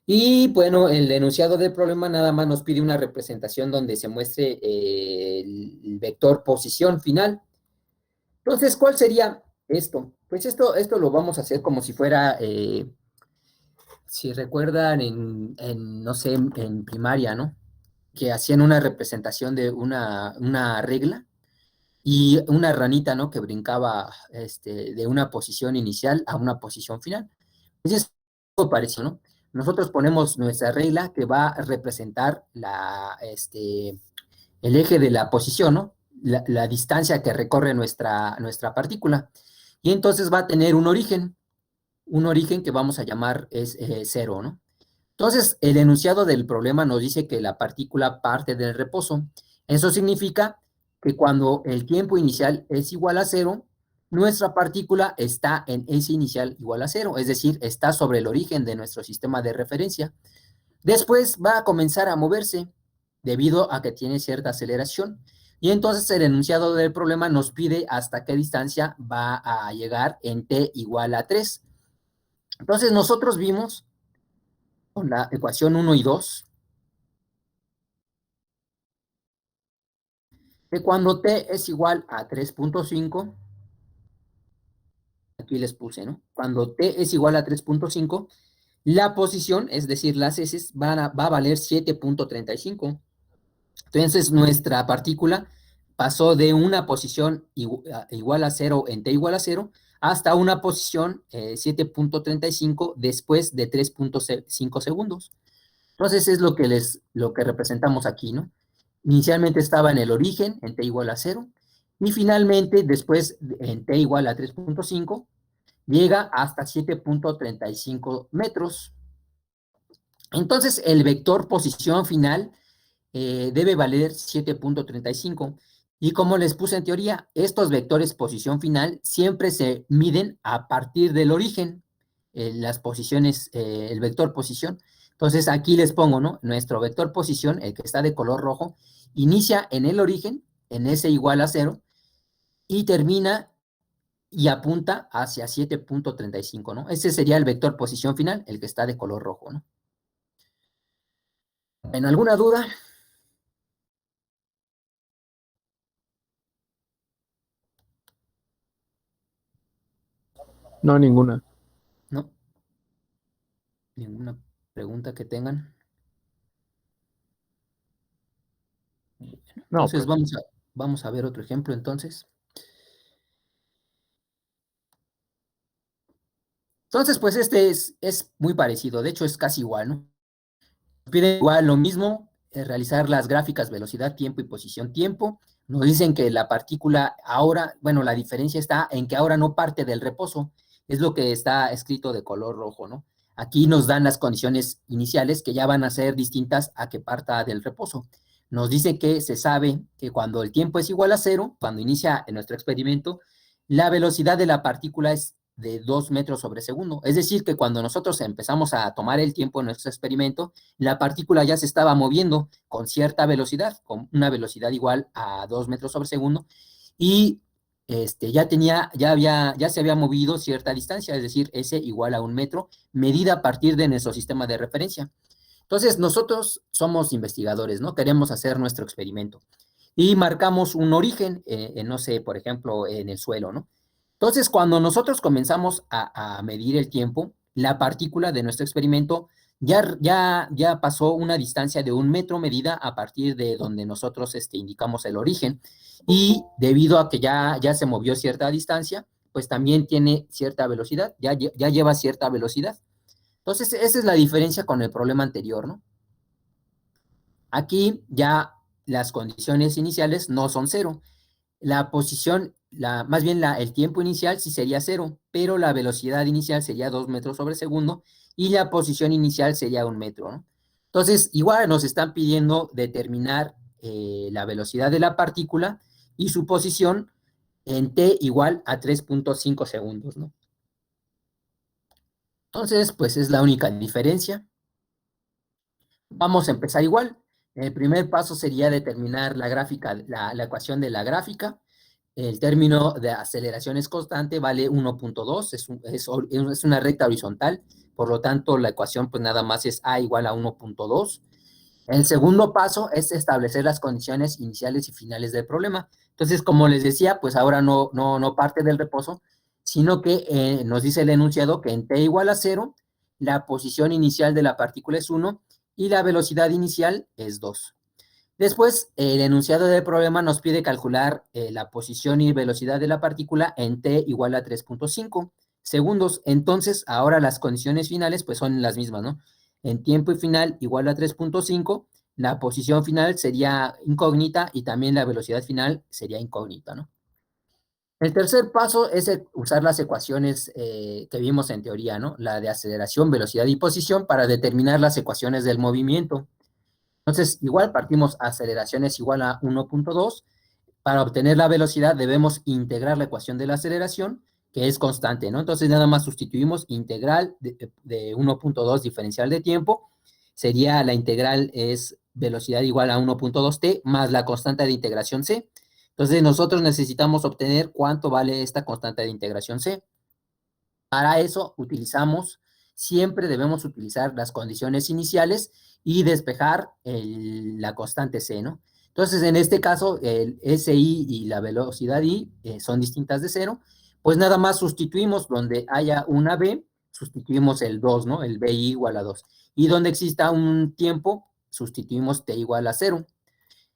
Y bueno, el enunciado del problema nada más nos pide una representación donde se muestre el vector posición final. Entonces, ¿cuál sería esto? Pues esto lo vamos a hacer como si fuera, si recuerdan no sé, en primaria, ¿no? Que hacían una representación de una regla y una ranita, ¿no? Que brincaba de una posición inicial a una posición final. Entonces, es algo parecido, ¿no? Nosotros ponemos nuestra regla que va a representar el eje de la posición, ¿no? La distancia que recorre nuestra partícula. Y entonces va a tener un origen que vamos a llamar es 0, ¿no? Entonces, el enunciado del problema nos dice que la partícula parte del reposo. Eso significa que cuando el tiempo inicial es igual a 0, nuestra partícula está en ese inicial igual a 0, es decir, está sobre el origen de nuestro sistema de referencia. Después va a comenzar a moverse debido a que tiene cierta aceleración. Y entonces el enunciado del problema nos pide hasta qué distancia va a llegar en t igual a 3. Entonces nosotros vimos con la ecuación 1 y 2 que cuando t es igual a 3.5, aquí les puse, ¿no? Cuando t es igual a 3.5, la posición, es decir, las heces, va a valer 7.35. Entonces, nuestra partícula pasó de una posición igual a 0 en t igual a 0 hasta una posición 7.35 después de 3.5 segundos. Entonces, es lo que representamos aquí, ¿no? Inicialmente estaba en el origen, en t igual a 0, y finalmente, después, en t igual a 3.5, llega hasta 7.35 metros. Entonces, el vector posición final debe valer 7.35. Y como les puse en teoría, estos vectores posición final siempre se miden a partir del origen, las posiciones, el vector posición. Entonces aquí les pongo, ¿no? Nuestro vector posición, el que está de color rojo, inicia en el origen, en S igual a 0, y termina y apunta hacia 7.35, ¿no? Ese sería el vector posición final, el que está de color rojo, ¿no? ¿En alguna duda? No, ninguna. ¿No? ¿Ninguna pregunta que tengan? No, Entonces pues. vamos a ver otro ejemplo entonces. Entonces, pues este es muy parecido, de hecho es casi igual, ¿no? Nos piden igual lo mismo, realizar las gráficas velocidad, tiempo y posición tiempo. Nos dicen que la partícula ahora, bueno, la diferencia está en que ahora no parte del reposo, es lo que está escrito de color rojo, ¿no? Aquí nos dan las condiciones iniciales que ya van a ser distintas a que parta del reposo. Nos dice que se sabe que cuando el tiempo es igual a 0, cuando inicia en nuestro experimento, la velocidad de la partícula es de 2 metros sobre segundo. Es decir, que cuando nosotros empezamos a tomar el tiempo en nuestro experimento, la partícula ya se estaba moviendo con cierta velocidad, con una velocidad igual a 2 metros sobre segundo, y ya se había movido cierta distancia, es decir, S igual a 1 metro, medida a partir de nuestro sistema de referencia. Entonces, nosotros somos investigadores, ¿no? Queremos hacer nuestro experimento y marcamos un origen, no sé, por ejemplo, en el suelo, ¿no? Entonces, cuando nosotros comenzamos a medir el tiempo, la partícula de nuestro experimento ya pasó una distancia de 1 metro medida a partir de donde nosotros indicamos el origen, y debido a que ya se movió cierta distancia, pues también tiene cierta velocidad, ya lleva cierta velocidad. Entonces, esa es la diferencia con el problema anterior, ¿no? Aquí ya las condiciones iniciales no son 0. La posición, más bien el tiempo inicial sí sería 0, pero la velocidad inicial sería 2 metros sobre segundo y la posición inicial sería 1 metro, ¿no? Entonces, igual nos están pidiendo determinar la velocidad de la partícula y su posición en t igual a 3.5 segundos, ¿no? Entonces, pues es la única diferencia. Vamos a empezar igual. El primer paso sería determinar la gráfica, la ecuación de la gráfica. El término de aceleración es constante, vale 1.2, es una recta horizontal, por lo tanto la ecuación pues nada más es a igual a 1.2. El segundo paso es establecer las condiciones iniciales y finales del problema. Entonces, como les decía, pues ahora no parte del reposo, sino que nos dice el enunciado que en t igual a 0, la posición inicial de la partícula es 1 y la velocidad inicial es 2. Después, el enunciado del problema nos pide calcular la posición y velocidad de la partícula en t igual a 3.5 segundos. Entonces, ahora las condiciones finales pues son las mismas, ¿no? En tiempo y final igual a 3.5, la posición final sería incógnita y también la velocidad final sería incógnita, ¿no? El tercer paso es usar las ecuaciones que vimos en teoría, ¿no? La de aceleración, velocidad y posición para determinar las ecuaciones del movimiento. Entonces, igual partimos aceleración es igual a 1.2. Para obtener la velocidad debemos integrar la ecuación de la aceleración, que es constante, ¿no? Entonces, nada más sustituimos integral de 1.2 diferencial de tiempo. Sería la integral es velocidad igual a 1.2t más la constante de integración c. Entonces, nosotros necesitamos obtener cuánto vale esta constante de integración c. Para eso siempre debemos utilizar las condiciones iniciales y despejar la constante c, ¿no? Entonces, en este caso, el SI y la velocidad I son distintas de 0, pues nada más sustituimos donde haya una B, sustituimos el 2, ¿no? El BI igual a 2. Y donde exista un tiempo, sustituimos T igual a 0.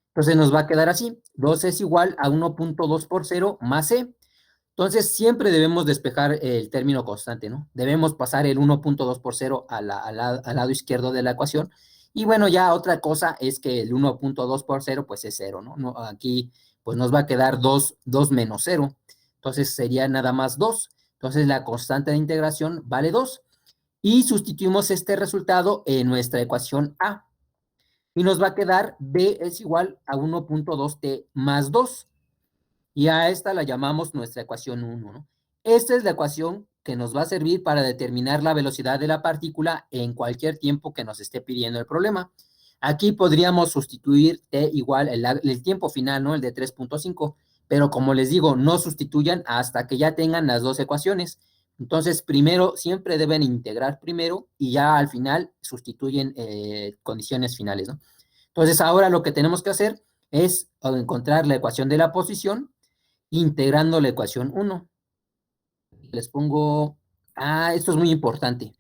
Entonces nos va a quedar así, 2 es igual a 1.2 por 0 más C. Entonces, siempre debemos despejar el término constante, ¿no? Debemos pasar el 1.2 por 0 al lado izquierdo de la ecuación. Y bueno, ya otra cosa es que el 1.2 por 0, pues es 0, ¿no? Aquí, pues nos va a quedar 2 menos 0. Entonces, sería nada más 2. Entonces, la constante de integración vale 2. Y sustituimos este resultado en nuestra ecuación A. Y nos va a quedar B es igual a 1.2t más 2. y a esta la llamamos nuestra ecuación 1, ¿no? Esta es la ecuación que nos va a servir para determinar la velocidad de la partícula en cualquier tiempo que nos esté pidiendo el problema. Aquí podríamos sustituir t igual el tiempo final, ¿no? El de 3.5, pero como les digo, no sustituyan hasta que ya tengan las dos ecuaciones. Entonces, primero, siempre deben integrar primero y ya al final sustituyen condiciones finales, ¿no? Entonces, ahora lo que tenemos que hacer es encontrar la ecuación de la posición integrando la ecuación 1. Les pongo, esto es muy importante.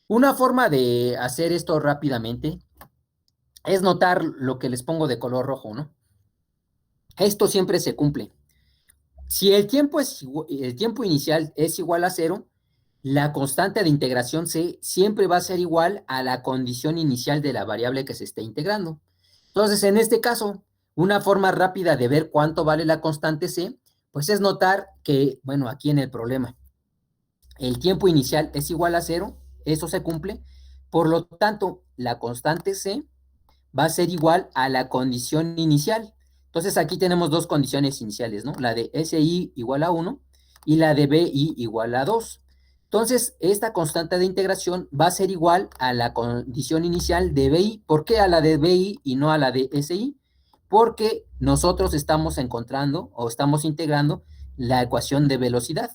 Una forma de hacer esto rápidamente es notar lo que les pongo de color rojo, ¿no? Esto siempre se cumple. Si el tiempo inicial es igual a 0, la constante de integración C siempre va a ser igual a la condición inicial de la variable que se esté integrando. Entonces, en este caso, una forma rápida de ver cuánto vale la constante C, pues es notar que, bueno, aquí en el problema, el tiempo inicial es igual a 0, eso se cumple, por lo tanto, la constante C va a ser igual a la condición inicial. Entonces aquí tenemos dos condiciones iniciales, ¿no? La de SI igual a 1 y la de BI igual a 2. Entonces, esta constante de integración va a ser igual a la condición inicial de BI. ¿Por qué a la de BI y no a la de SI? Porque nosotros estamos encontrando o estamos integrando la ecuación de velocidad.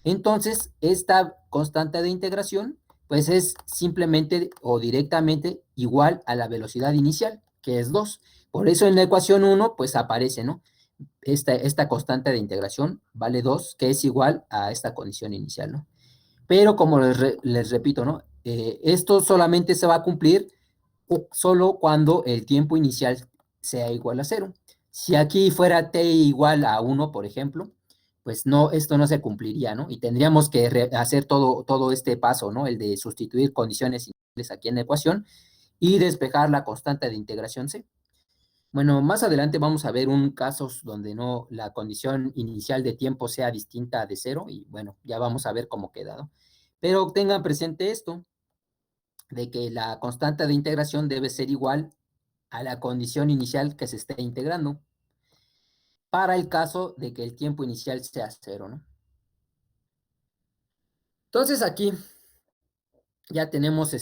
Entonces, esta constante de integración, pues es simplemente o directamente igual a la velocidad inicial, que es 2. Por eso en la ecuación 1, pues aparece, ¿no? Esta constante de integración vale 2, que es igual a esta condición inicial, ¿no? Pero como les repito, ¿no? Esto solamente se va a cumplir solo cuando el tiempo inicial sea igual a 0. Si aquí fuera t igual a 1, por ejemplo, pues no, esto no se cumpliría, ¿no? Y tendríamos que hacer todo este paso, ¿no? El de sustituir condiciones iniciales aquí en la ecuación y despejar la constante de integración C. Bueno, más adelante vamos a ver un casos donde no la condición inicial de tiempo sea distinta de 0 y bueno, ya vamos a ver cómo queda, ¿no? Pero tengan presente esto, de que la constante de integración debe ser igual a la condición inicial que se esté integrando para el caso de que el tiempo inicial sea 0, ¿no? Entonces aquí ya tenemos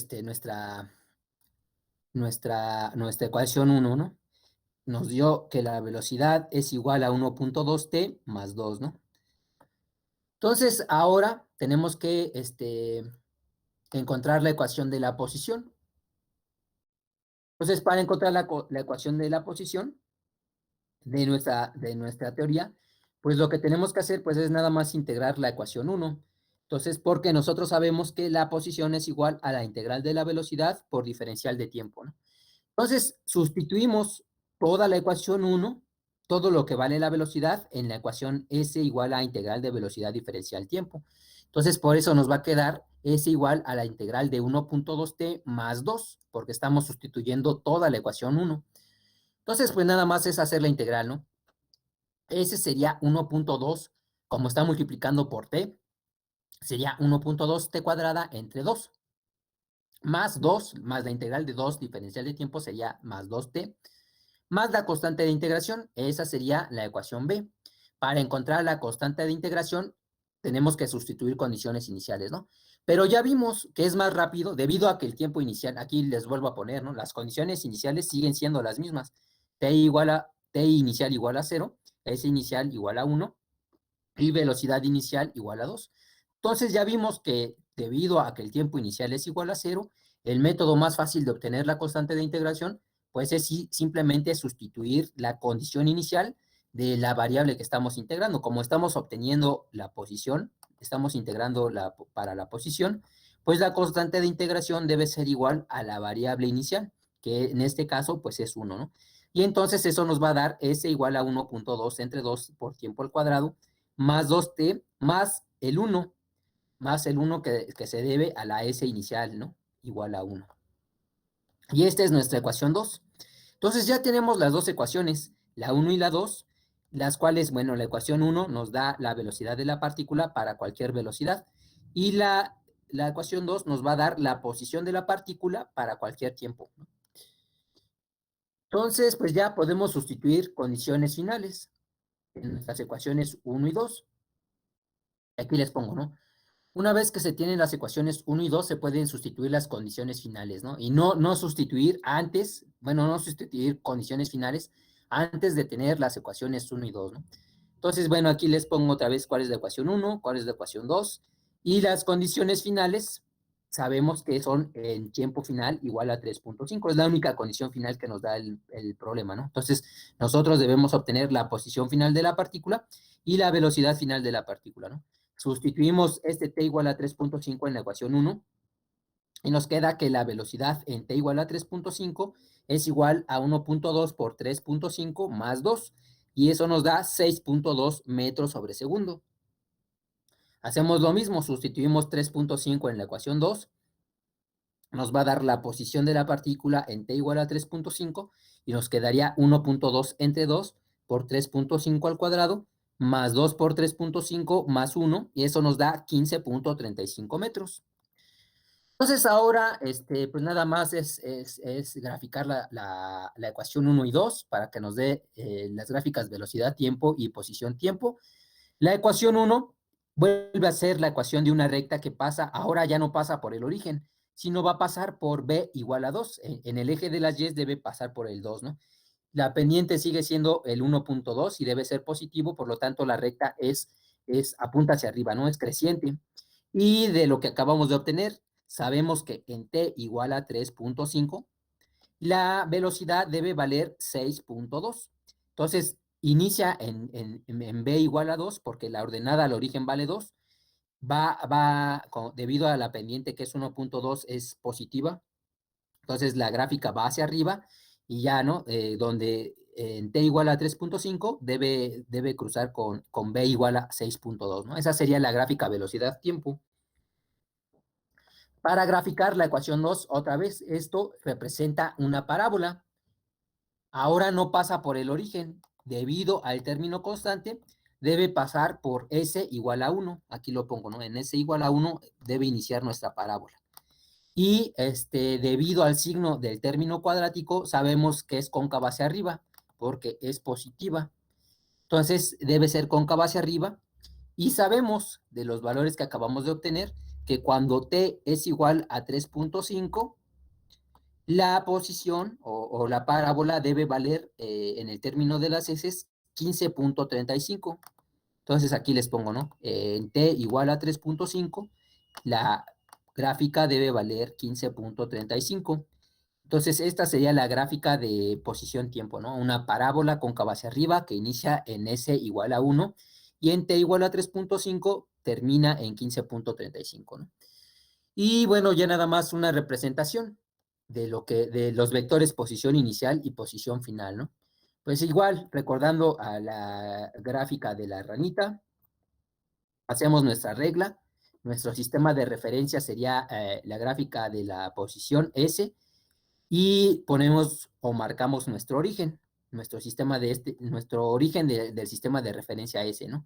nuestra ecuación 1, ¿no? Nos dio que la velocidad es igual a 1.2t más 2, ¿no? Entonces ahora tenemos que encontrar la ecuación de la posición. Entonces, para encontrar la ecuación de la posición, de nuestra teoría, pues lo que tenemos que hacer pues es nada más integrar la ecuación 1. Entonces, porque nosotros sabemos que la posición es igual a la integral de la velocidad por diferencial de tiempo, ¿no? Entonces, sustituimos toda la ecuación 1, todo lo que vale la velocidad, en la ecuación S igual a integral de velocidad diferencial tiempo. Entonces, por eso nos va a quedar S igual a la integral de 1.2t más 2, porque estamos sustituyendo toda la ecuación 1. Entonces, pues nada más es hacer la integral, ¿no? Ese sería 1.2, como está multiplicando por t, sería 1.2t cuadrada entre 2, más 2, más la integral de 2 diferencial de tiempo sería más 2t, más la constante de integración, esa sería la ecuación B. Para encontrar la constante de integración, tenemos que sustituir condiciones iniciales, ¿no? Pero ya vimos que es más rápido debido a que el tiempo inicial, aquí les vuelvo a poner, ¿no? Las condiciones iniciales siguen siendo las mismas. T inicial igual a 0, S inicial igual a 1 y velocidad inicial igual a 2. Entonces ya vimos que debido a que el tiempo inicial es igual a 0, el método más fácil de obtener la constante de integración pues es simplemente sustituir la condición inicial de la variable que estamos integrando. Como estamos obteniendo la posición, estamos integrando para la posición, pues la constante de integración debe ser igual a la variable inicial, que en este caso pues es 1, ¿no? Y entonces eso nos va a dar S igual a 1.2 entre 2 por tiempo al cuadrado, más 2t, más el 1 que se debe a la S inicial, ¿no? Igual a 1. Y esta es nuestra ecuación 2. Entonces ya tenemos las dos ecuaciones, la 1 y la 2, las cuales, bueno, la ecuación 1 nos da la velocidad de la partícula para cualquier velocidad y la ecuación 2 nos va a dar la posición de la partícula para cualquier tiempo, ¿no? Entonces, pues ya podemos sustituir condiciones finales. en nuestras ecuaciones 1 y 2. Aquí les pongo, ¿no? Una vez que se tienen las ecuaciones 1 y 2, se pueden sustituir las condiciones finales, ¿no? Y no sustituir antes, bueno, no sustituir condiciones finales antes de tener las ecuaciones 1 y 2, ¿no? Entonces, bueno, aquí les pongo otra vez cuál es la ecuación 1, cuál es la ecuación 2, y las condiciones finales sabemos que son en tiempo final igual a 3.5, es la única condición final que nos da el problema, ¿no? Entonces, nosotros debemos obtener la posición final de la partícula y la velocidad final de la partícula, ¿no? Sustituimos este t igual a 3.5 en la ecuación 1 y nos queda que la velocidad en t igual a 3.5 es igual a 1.2 por 3.5 más 2, y eso nos da 6.2 metros sobre segundo. Hacemos lo mismo, sustituimos 3.5 en la ecuación 2, nos va a dar la posición de la partícula en t igual a 3.5 y nos quedaría 1.2 entre 2 por 3.5 al cuadrado más 2 por 3.5 más 1, y eso nos da 15.35 metros. Entonces ahora, pues nada más es graficar la ecuación 1 y 2 para que nos dé las gráficas velocidad, tiempo y posición, tiempo. La ecuación 1 vuelve a ser la ecuación de una recta que pasa, ahora ya no pasa por el origen, sino va a pasar por b igual a 2. En el eje de las y debe pasar por el 2, ¿no? La pendiente sigue siendo el 1.2 y debe ser positivo, por lo tanto la recta apunta hacia arriba, ¿no? Es creciente. Y de lo que acabamos de obtener, sabemos que en t igual a 3.5, la velocidad debe valer 6.2. Entonces, inicia en b igual a 2, porque la ordenada al origen vale 2, debido a la pendiente que es 1.2 es positiva, entonces la gráfica va hacia arriba y ya, ¿no? Donde en t igual a 3.5 debe cruzar con b igual a 6.2, ¿no? Esa sería la gráfica velocidad-tiempo. Para graficar la ecuación 2, otra vez, esto representa una parábola. Ahora no pasa por el origen. Debido al término constante, debe pasar por s igual a 1. Aquí lo pongo, ¿no? En s igual a 1 debe iniciar nuestra parábola. Y debido al signo del término cuadrático, sabemos que es cóncava hacia arriba, porque es positiva. Entonces, debe ser cóncava hacia arriba. Y sabemos de los valores que acabamos de obtener que cuando t es igual a 3.5, la posición o la parábola debe valer en el término de las heces 15.35. Entonces aquí les pongo, ¿no? En t igual a 3.5, la gráfica debe valer 15.35. Entonces esta sería la gráfica de posición-tiempo, ¿no? Una parábola cóncava hacia arriba que inicia en s igual a 1 y en t igual a 3.5 termina en 15.35, ¿no? Y bueno, ya nada más una representación de los vectores posición inicial y posición final, ¿no? Pues igual, recordando a la gráfica de la ranita, hacemos nuestra regla, nuestro sistema de referencia sería la gráfica de la posición S, y ponemos o marcamos nuestro origen, nuestro origen del sistema de referencia S, ¿no?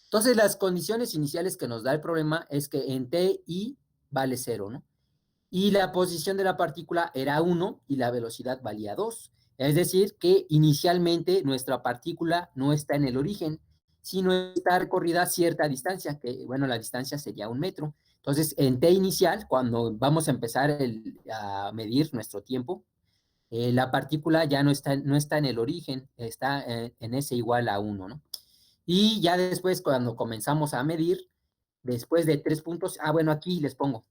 Entonces, las condiciones iniciales que nos da el problema es que en T I vale 0, ¿no? Y la posición de la partícula era 1 y la velocidad valía 2. Es decir, que inicialmente nuestra partícula no está en el origen, sino está recorrida a cierta distancia, que bueno, la distancia sería 1 metro. Entonces, en t inicial, cuando vamos a empezar a medir nuestro tiempo, la partícula ya no está en el origen, está en s igual a 1, ¿no? Y ya después, cuando comenzamos a medir, después de 3 puntos, bueno, aquí les pongo,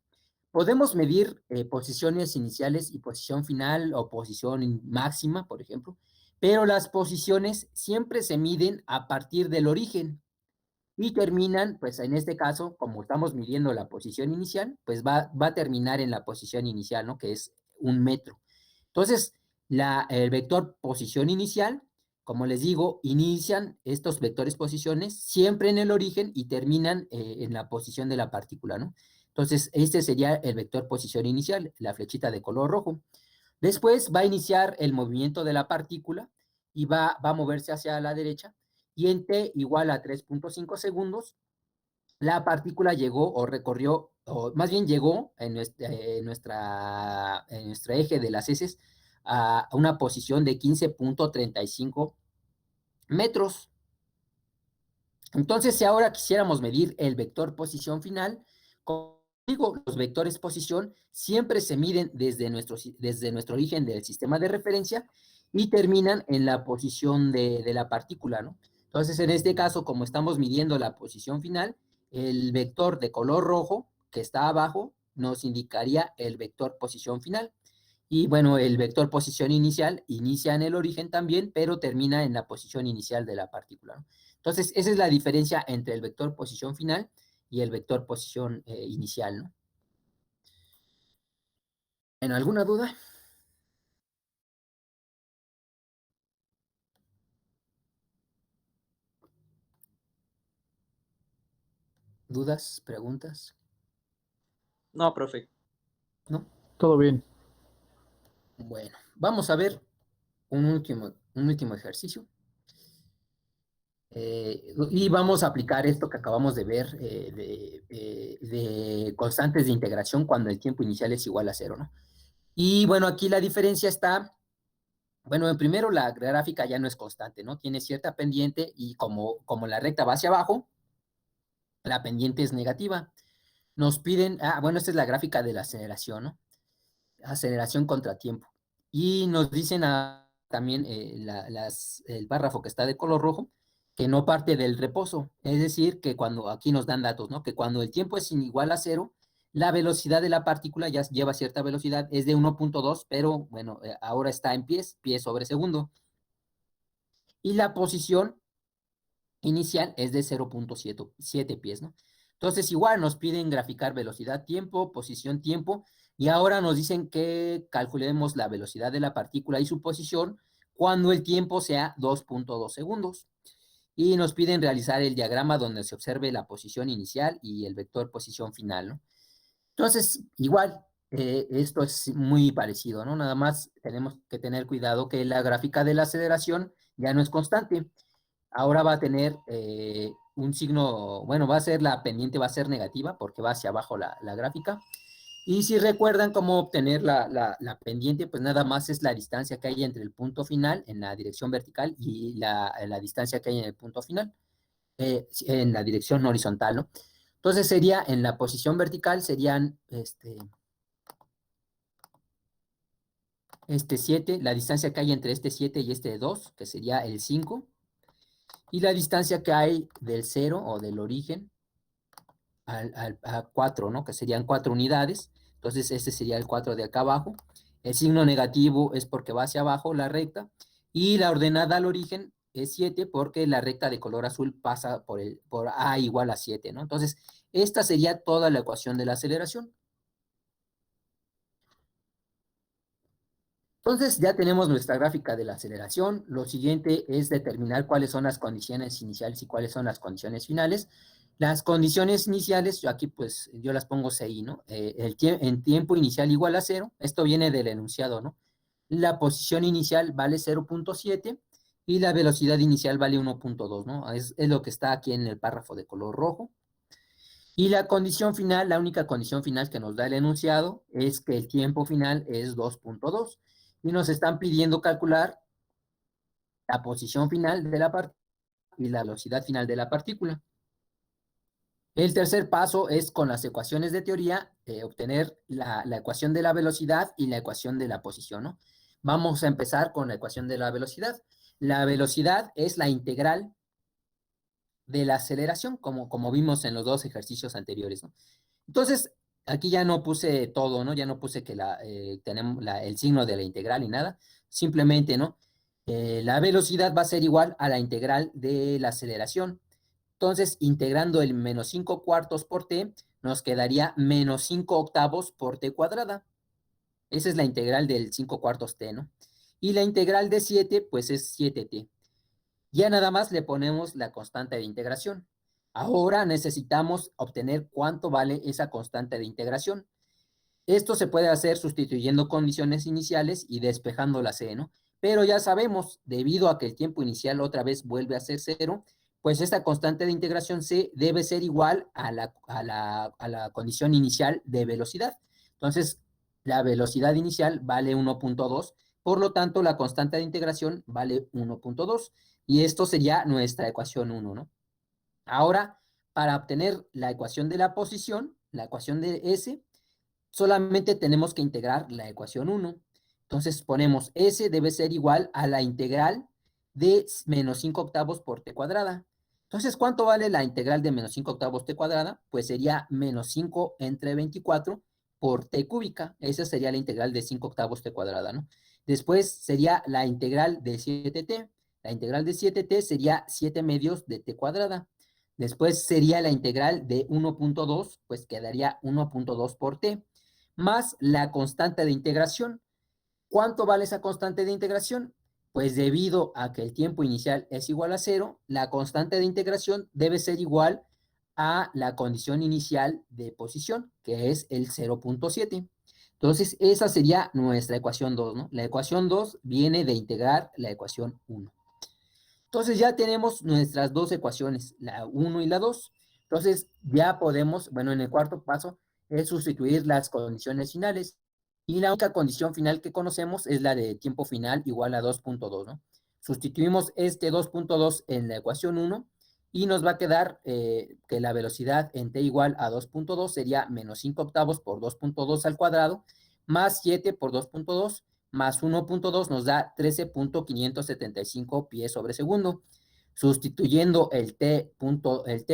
podemos medir posiciones iniciales y posición final o posición máxima, por ejemplo, pero las posiciones siempre se miden a partir del origen y terminan, pues en este caso, como estamos midiendo la posición inicial, pues va a terminar en la posición inicial, ¿no? Que es 1 metro. Entonces, el vector posición inicial, como les digo, inician estos vectores posiciones siempre en el origen y terminan en la posición de la partícula, ¿no? Entonces, este sería el vector posición inicial, la flechita de color rojo. Después va a iniciar el movimiento de la partícula y va a moverse hacia la derecha, y en t igual a 3.5 segundos, la partícula llegó o recorrió, o más bien llegó en nuestro eje de las heces a una posición de 15.35 metros. Entonces, si ahora quisiéramos medir el vector posición final, como digo, los vectores posición siempre se miden desde nuestro origen del sistema de referencia y terminan en la posición de la partícula, ¿no? Entonces, en este caso, como estamos midiendo la posición final, el vector de color rojo que está abajo nos indicaría el vector posición final. Y bueno, el vector posición inicial inicia en el origen también, pero termina en la posición inicial de la partícula, ¿no? Entonces, esa es la diferencia entre el vector posición final y el vector posición inicial, ¿no? ¿En alguna duda? ¿Dudas? ¿Preguntas? No, profe. ¿No? Todo bien. Bueno, vamos a ver un último ejercicio. Y vamos a aplicar esto que acabamos de ver de constantes de integración cuando el tiempo inicial es igual a cero, ¿no? Y bueno, aquí la diferencia está, bueno, en primero la gráfica ya no es constante, ¿no? Tiene cierta pendiente y como la recta va hacia abajo, la pendiente es negativa. Nos piden, bueno, esta es la gráfica de la aceleración, ¿no? Aceleración contra tiempo. Y nos dicen también el párrafo que está de color rojo, que no parte del reposo. Es decir, que cuando aquí nos dan datos, ¿no? Que cuando el tiempo es igual a cero, la velocidad de la partícula ya lleva cierta velocidad, es de 1.2, pero bueno, ahora está en pies sobre segundo. Y la posición inicial es de 0.7 pies, ¿no? Entonces, igual nos piden graficar velocidad, tiempo, posición, tiempo, y ahora nos dicen que calculemos la velocidad de la partícula y su posición cuando el tiempo sea 2.2 segundos. Y nos piden realizar el diagrama donde se observe la posición inicial y el vector posición final, ¿no? Entonces, igual, esto es muy parecido, ¿no? Nada más tenemos que tener cuidado que la gráfica de la aceleración ya no es constante. Ahora va a tener un signo, bueno, la pendiente va a ser negativa porque va hacia abajo la gráfica. Y si recuerdan cómo obtener la pendiente, pues nada más es la distancia que hay entre el punto final en la dirección vertical y la distancia que hay en el punto final, en la dirección horizontal, ¿no? Entonces sería en la posición vertical, serían este 7, la distancia que hay entre este 7 y este 2, que sería el 5, y la distancia que hay del 0 o del origen a 4, ¿no? Que serían 4 unidades. Entonces, este sería el 4 de acá abajo. El signo negativo es porque va hacia abajo la recta. Y la ordenada al origen es 7 porque la recta de color azul pasa por A igual a 7, ¿no? Entonces, esta sería toda la ecuación de la aceleración. Entonces ya tenemos nuestra gráfica de la aceleración. Lo siguiente es determinar cuáles son las condiciones iniciales y cuáles son las condiciones finales. Las condiciones iniciales, yo aquí pues yo las pongo CI, ¿no? En tiempo inicial igual a cero, esto viene del enunciado, ¿no? La posición inicial vale 0.7 y la velocidad inicial vale 1.2, ¿no? Es lo que está aquí en el párrafo de color rojo. Y la condición final, la única condición final que nos da el enunciado es que el tiempo final es 2.2 y nos están pidiendo calcular la posición final de la partícula y la velocidad final de la partícula. El tercer paso es con las ecuaciones de teoría obtener la ecuación de la velocidad y la ecuación de la posición, ¿no? Vamos a empezar con la ecuación de la velocidad. La velocidad es la integral de la aceleración, como vimos en los dos ejercicios anteriores, ¿no? Entonces, aquí ya no puse todo, ¿no? Ya no puse que tenemos el signo de la integral y nada. Simplemente, ¿no? La velocidad va a ser igual a la integral de la aceleración. Entonces, integrando el menos 5 cuartos por t, nos quedaría menos 5 octavos por t cuadrada. Esa es la integral del 5 cuartos t, ¿no? Y la integral de 7, pues es 7t. Ya nada más le ponemos la constante de integración. Ahora necesitamos obtener cuánto vale esa constante de integración. Esto se puede hacer sustituyendo condiciones iniciales y despejando la C, ¿no? Pero ya sabemos, debido a que el tiempo inicial otra vez vuelve a ser cero, pues esta constante de integración C debe ser igual a la condición inicial de velocidad. Entonces, la velocidad inicial vale 1.2, por lo tanto, la constante de integración vale 1.2, y esto sería nuestra ecuación 1, ¿no? Ahora, para obtener la ecuación de la posición, la ecuación de S, solamente tenemos que integrar la ecuación 1. Entonces ponemos S debe ser igual a la integral de menos 5 octavos por t cuadrada. Entonces, ¿cuánto vale la integral de menos 5 octavos t cuadrada? Pues sería menos 5 entre 24 por t cúbica. Esa sería la integral de 5 octavos t cuadrada, ¿no? Después sería la integral de 7t. La integral de 7t sería 7 medios de t cuadrada. Después sería la integral de 1.2, pues quedaría 1.2 por t, más la constante de integración. ¿Cuánto vale esa constante de integración? Pues debido a que el tiempo inicial es igual a 0, la constante de integración debe ser igual a la condición inicial de posición, que es el 0.7. Entonces, esa sería nuestra ecuación 2, ¿no? La ecuación 2 viene de integrar la ecuación 1. Entonces ya tenemos nuestras dos ecuaciones, la 1 y la 2. Entonces ya podemos, bueno, en el cuarto paso es sustituir las condiciones finales. Y la única condición final que conocemos es la de tiempo final igual a 2.2, ¿no? Sustituimos este 2.2 en la ecuación 1 y nos va a quedar que la velocidad en t igual a 2.2 sería menos 5 octavos por 2.2 al cuadrado, más 7 por 2.2, más 1.2 nos da 13.575 pies sobre segundo. Sustituyendo el t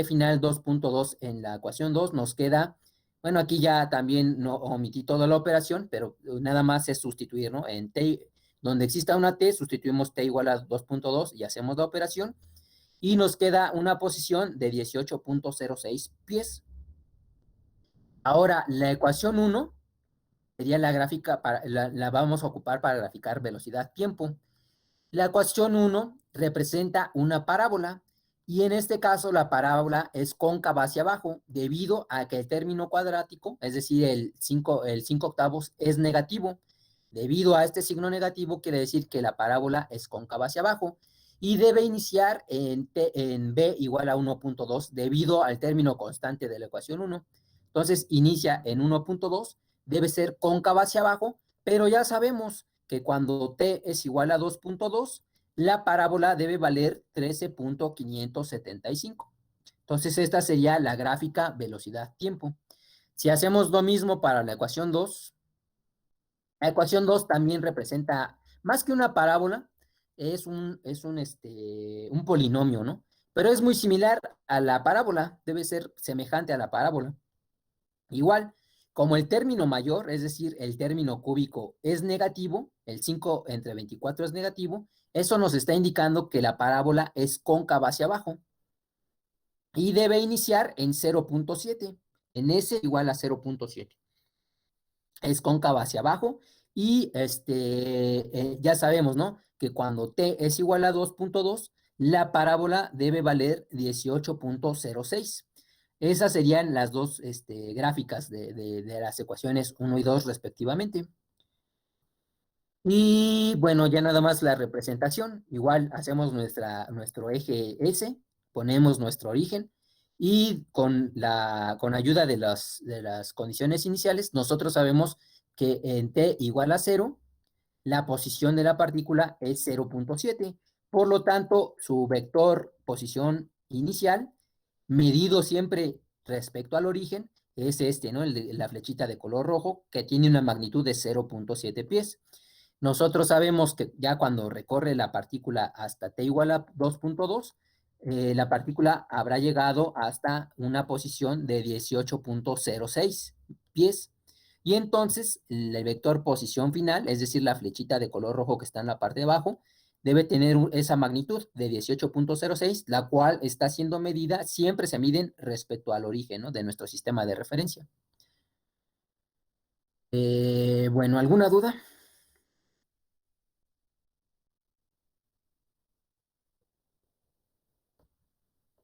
final 2.2 en la ecuación 2, nos queda, bueno, aquí ya también no omití toda la operación, pero nada más es sustituir, ¿no? En t, donde exista una t, sustituimos t igual a 2.2 y hacemos la operación, y nos queda una posición de 18.06 pies. Ahora, la ecuación 1 sería la gráfica, la vamos a ocupar para graficar velocidad-tiempo. La ecuación 1 representa una parábola y en este caso la parábola es cóncava hacia abajo debido a que el término cuadrático, es decir, el 5 octavos, es negativo. Debido a este signo negativo quiere decir que la parábola es cóncava hacia abajo y debe iniciar en b igual a 1.2 debido al término constante de la ecuación 1. Entonces inicia en 1.2, debe ser cóncava hacia abajo, pero ya sabemos que cuando t es igual a 2.2, la parábola debe valer 13.575. Entonces, esta sería la gráfica velocidad-tiempo. Si hacemos lo mismo para la ecuación 2, la ecuación 2 también representa, más que una parábola, un polinomio, ¿no? Pero es muy similar a la parábola, debe ser semejante a la parábola. Igual, como el término mayor, es decir, el término cúbico es negativo, el 5 entre 24 es negativo, eso nos está indicando que la parábola es cóncava hacia abajo y debe iniciar en 0.7, en S igual a 0.7. Es cóncava hacia abajo y ya sabemos, ¿no? Que cuando t es igual a 2.2, la parábola debe valer 18.06. Esas serían las dos gráficas de las ecuaciones 1 y 2 respectivamente. Y bueno, ya nada más la representación. Igual hacemos nuestro eje S, ponemos nuestro origen y con ayuda de las condiciones iniciales, nosotros sabemos que en t igual a 0, la posición de la partícula es 0.7. Por lo tanto, su vector posición inicial, medido siempre respecto al origen, es ¿no? La flechita de color rojo, que tiene una magnitud de 0.7 pies. Nosotros sabemos que ya cuando recorre la partícula hasta t igual a 2.2, la partícula habrá llegado hasta una posición de 18.06 pies. Y entonces el vector posición final, es decir, la flechita de color rojo que está en la parte de abajo, debe tener esa magnitud de 18.06, la cual está siendo medida, siempre se miden respecto al origen, ¿no? De nuestro sistema de referencia. Bueno, ¿alguna duda?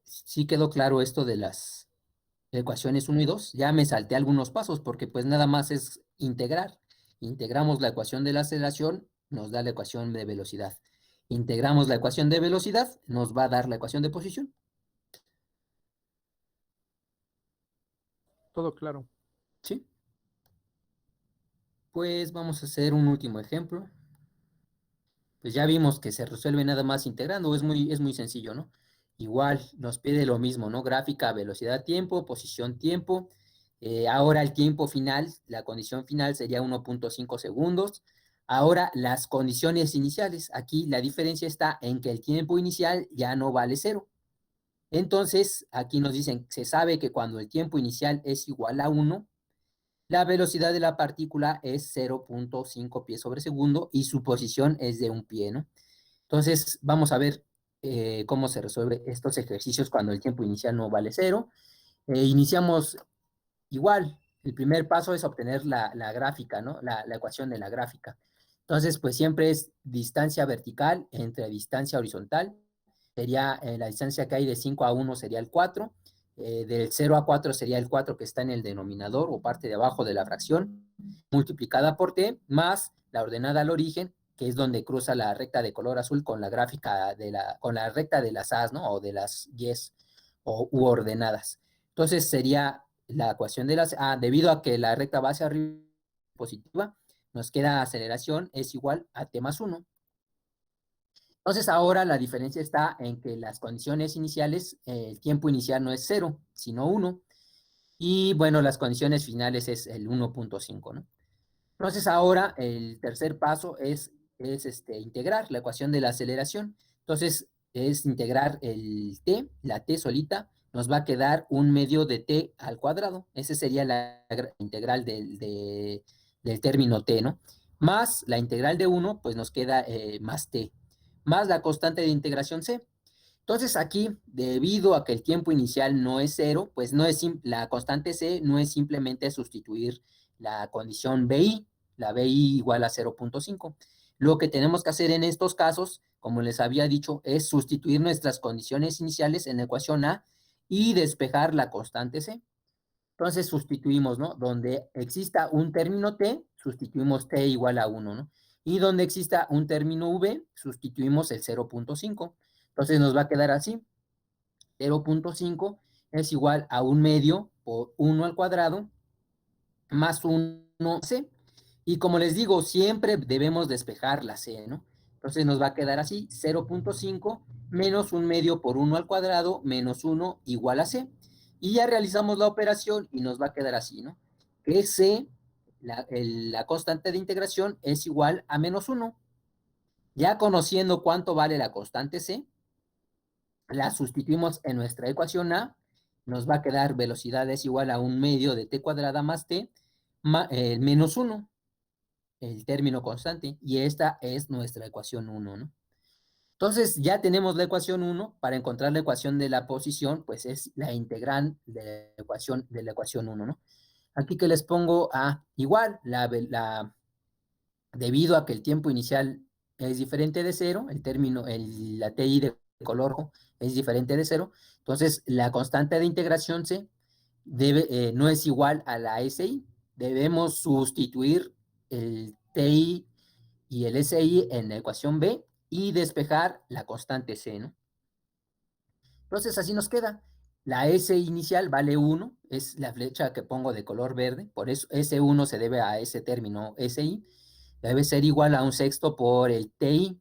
Sí quedó claro esto de las ecuaciones 1 y 2. Ya me salté algunos pasos porque pues nada más es integrar. Integramos la ecuación de la aceleración, nos da la ecuación de velocidad. Integramos la ecuación de velocidad, nos va a dar la ecuación de posición. Todo claro. ¿Sí? Pues vamos a hacer un último ejemplo. Pues ya vimos que se resuelve nada más integrando, es muy sencillo, ¿no? igual nos pide lo mismo, ¿no? Gráfica, velocidad, tiempo, posición, tiempo. Ahora el tiempo final, la condición final sería 1.5 segundos. Ahora las condiciones iniciales. Aquí la diferencia está en que el tiempo inicial ya no vale cero. Entonces, aquí nos dicen, se sabe que cuando el tiempo inicial es igual a 1, la velocidad de la partícula es 0.5 pies sobre segundo y su posición es de un pie, ¿no? Entonces, vamos a ver cómo se resuelve estos ejercicios cuando el tiempo inicial no vale cero. Iniciamos igual. El primer paso es obtener la gráfica, ¿no? La ecuación de la gráfica. Entonces, pues siempre es distancia vertical entre distancia horizontal. Sería la distancia que hay de 5 a 1 sería el 4. Del 0 a 4 sería el 4 que está en el denominador o parte de abajo de la fracción, multiplicada por t, más la ordenada al origen, que es donde cruza la recta de color azul con la gráfica con la recta de las A's, ¿no? O de las Y's u ordenadas. Entonces sería la ecuación de las debido a que la recta va hacia arriba positiva, nos queda aceleración es igual a t más 1. Entonces ahora la diferencia está en que las condiciones iniciales, el tiempo inicial no es 0, sino 1. Y bueno, las condiciones finales es el 1.5, ¿no? Entonces ahora el tercer paso es integrar la ecuación de la aceleración. Entonces es integrar el t, la t solita, nos va a quedar un medio de t al cuadrado. Esa sería la integral del término t, ¿no? Más la integral de 1, pues nos queda más t, más la constante de integración c. Entonces aquí, debido a que el tiempo inicial no es cero, pues no es la constante c no es simplemente sustituir la condición BI, la BI igual a 0.5. Lo que tenemos que hacer en estos casos, como les había dicho, es sustituir nuestras condiciones iniciales en la ecuación A y despejar la constante c. Entonces sustituimos, ¿no? Donde exista un término t, sustituimos t igual a 1, ¿no? Y donde exista un término v, sustituimos el 0.5. Entonces nos va a quedar así. 0.5 es igual a un medio por 1 al cuadrado más 1c. Y como les digo, siempre debemos despejar la c, ¿no? Entonces nos va a quedar así, 0.5 menos un medio por 1 al cuadrado menos 1 igual a c. Y ya realizamos la operación y nos va a quedar así, ¿no? Que c, la constante de integración, es igual a menos 1. Ya conociendo cuánto vale la constante c, la sustituimos en nuestra ecuación A, nos va a quedar velocidad es igual a un medio de t cuadrada más t, menos 1, el término constante, y esta es nuestra ecuación 1, ¿no? Entonces ya tenemos la ecuación 1, para encontrar la ecuación de la posición, pues es la integral de la ecuación 1, ¿no? Aquí que les pongo a igual, debido a que el tiempo inicial es diferente de cero, el término, la TI de color rojo es diferente de cero, entonces la constante de integración C no es igual a la SI. Debemos sustituir el TI y el SI en la ecuación B y despejar la constante C, ¿no? Entonces así nos queda. La S inicial vale 1, es la flecha que pongo de color verde, por eso S1 se debe a ese término SI, debe ser igual a un sexto por el TI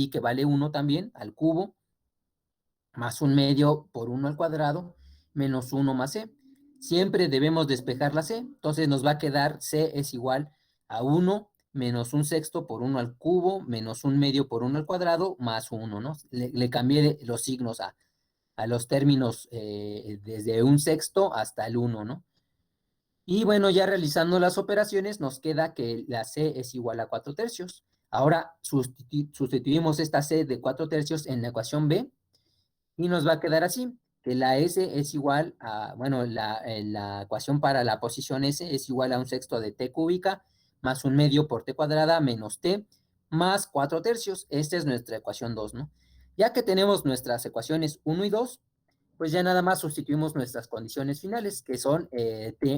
que vale 1 también, al cubo, más un medio por 1 al cuadrado, menos 1 más C. Siempre debemos despejar la C, entonces nos va a quedar C es igual a 1 menos un sexto por 1 al cubo, menos un medio por 1 al cuadrado, más 1, ¿no? Le cambié los signos a los términos desde un sexto hasta el 1, ¿no? Y bueno, ya realizando las operaciones, nos queda que la C es igual a 4 tercios. Ahora sustituimos esta C de 4 tercios en la ecuación B y nos va a quedar así, que la S es igual a, bueno, la ecuación para la posición S es igual a un sexto de T cúbica más un medio por T cuadrada menos T más 4 tercios. Esta es nuestra ecuación 2, ¿no? Ya que tenemos nuestras ecuaciones 1 y 2, pues ya nada más sustituimos nuestras condiciones finales, que son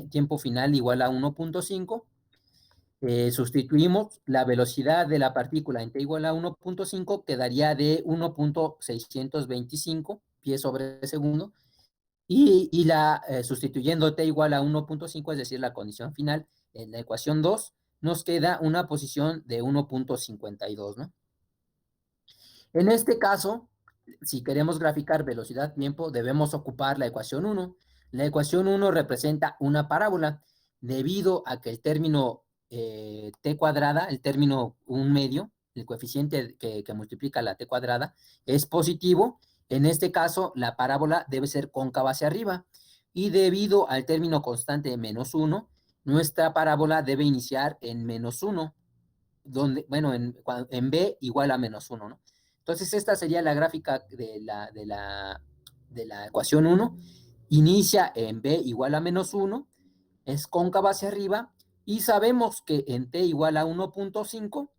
tiempo final igual a 1.5. Sustituimos la velocidad de la partícula en t igual a 1.5, quedaría de 1.625 pies sobre segundo, sustituyendo t igual a 1.5, es decir, la condición final, en la ecuación 2, nos queda una posición de 1.52, ¿no? En este caso, si queremos graficar velocidad-tiempo, debemos ocupar la ecuación 1. La ecuación 1 representa una parábola debido a que el término t cuadrada, el término un medio, el coeficiente que multiplica la t cuadrada, es positivo. En este caso, la parábola debe ser cóncava hacia arriba. Y debido al término constante de menos 1, nuestra parábola debe iniciar en menos 1, donde, bueno, en b igual a menos 1, ¿no? Entonces, esta sería la gráfica de la ecuación 1. Inicia en b igual a menos 1, es cóncava hacia arriba, y sabemos que en t igual a 1.5,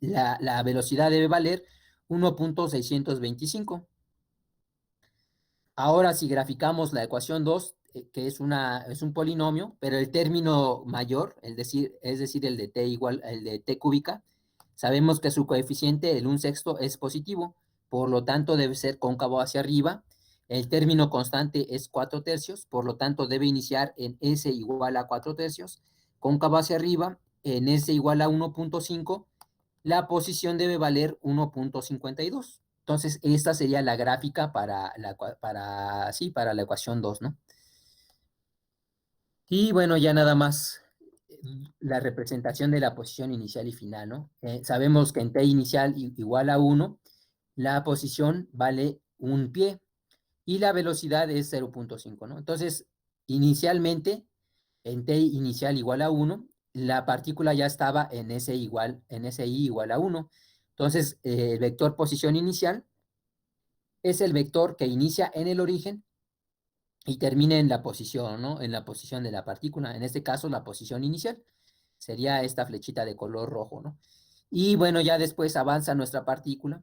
la velocidad debe valer 1.625. Ahora, si graficamos la ecuación 2, que es un polinomio, pero el término mayor, es decir, el de t igual, el de t cúbica, sabemos que su coeficiente, el 1/6, es positivo, por lo tanto debe ser cóncavo hacia arriba. El término constante es 4/3, por lo tanto debe iniciar en s igual a 4/3, cóncavo hacia arriba, en s igual a 1.5, la posición debe valer 1.52. Entonces, esta sería la gráfica para la ecuación 2, ¿no? Y bueno, ya nada más la representación de la posición inicial y final, ¿no? Sabemos que en t inicial igual a 1, la posición vale un pie y la velocidad es 0.5, ¿no? Entonces, inicialmente, en t inicial igual a 1, la partícula ya estaba en SI igual a 1. Entonces, el vector posición inicial es el vector que inicia en el origen y termina en la posición, ¿no? En la posición de la partícula. En este caso, la posición inicial sería esta flechita de color rojo, ¿no? Y bueno, ya después avanza nuestra partícula.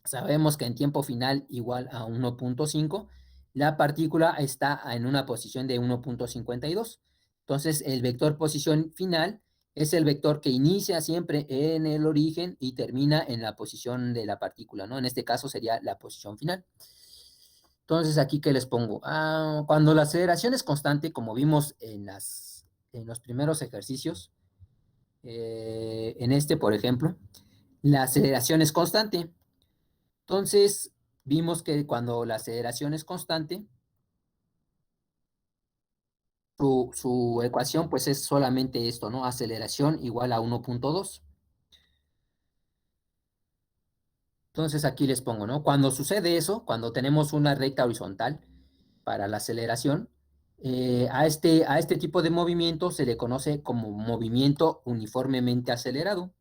Sabemos que en tiempo final igual a 1.5, la partícula está en una posición de 1.52. Entonces, el vector posición final es el vector que inicia siempre en el origen y termina en la posición de la partícula, ¿no? En este caso sería la posición final. Entonces, aquí, ¿qué les pongo? Cuando la aceleración es constante, como vimos en los primeros ejercicios, en este, por ejemplo, la aceleración es constante. Entonces, vimos que cuando la aceleración es constante, su ecuación pues es solamente esto, ¿no? Aceleración igual a 1.2. Entonces aquí les pongo, ¿no? Cuando sucede eso, cuando tenemos una recta horizontal para la aceleración, a este tipo de movimiento se le conoce como movimiento uniformemente acelerado.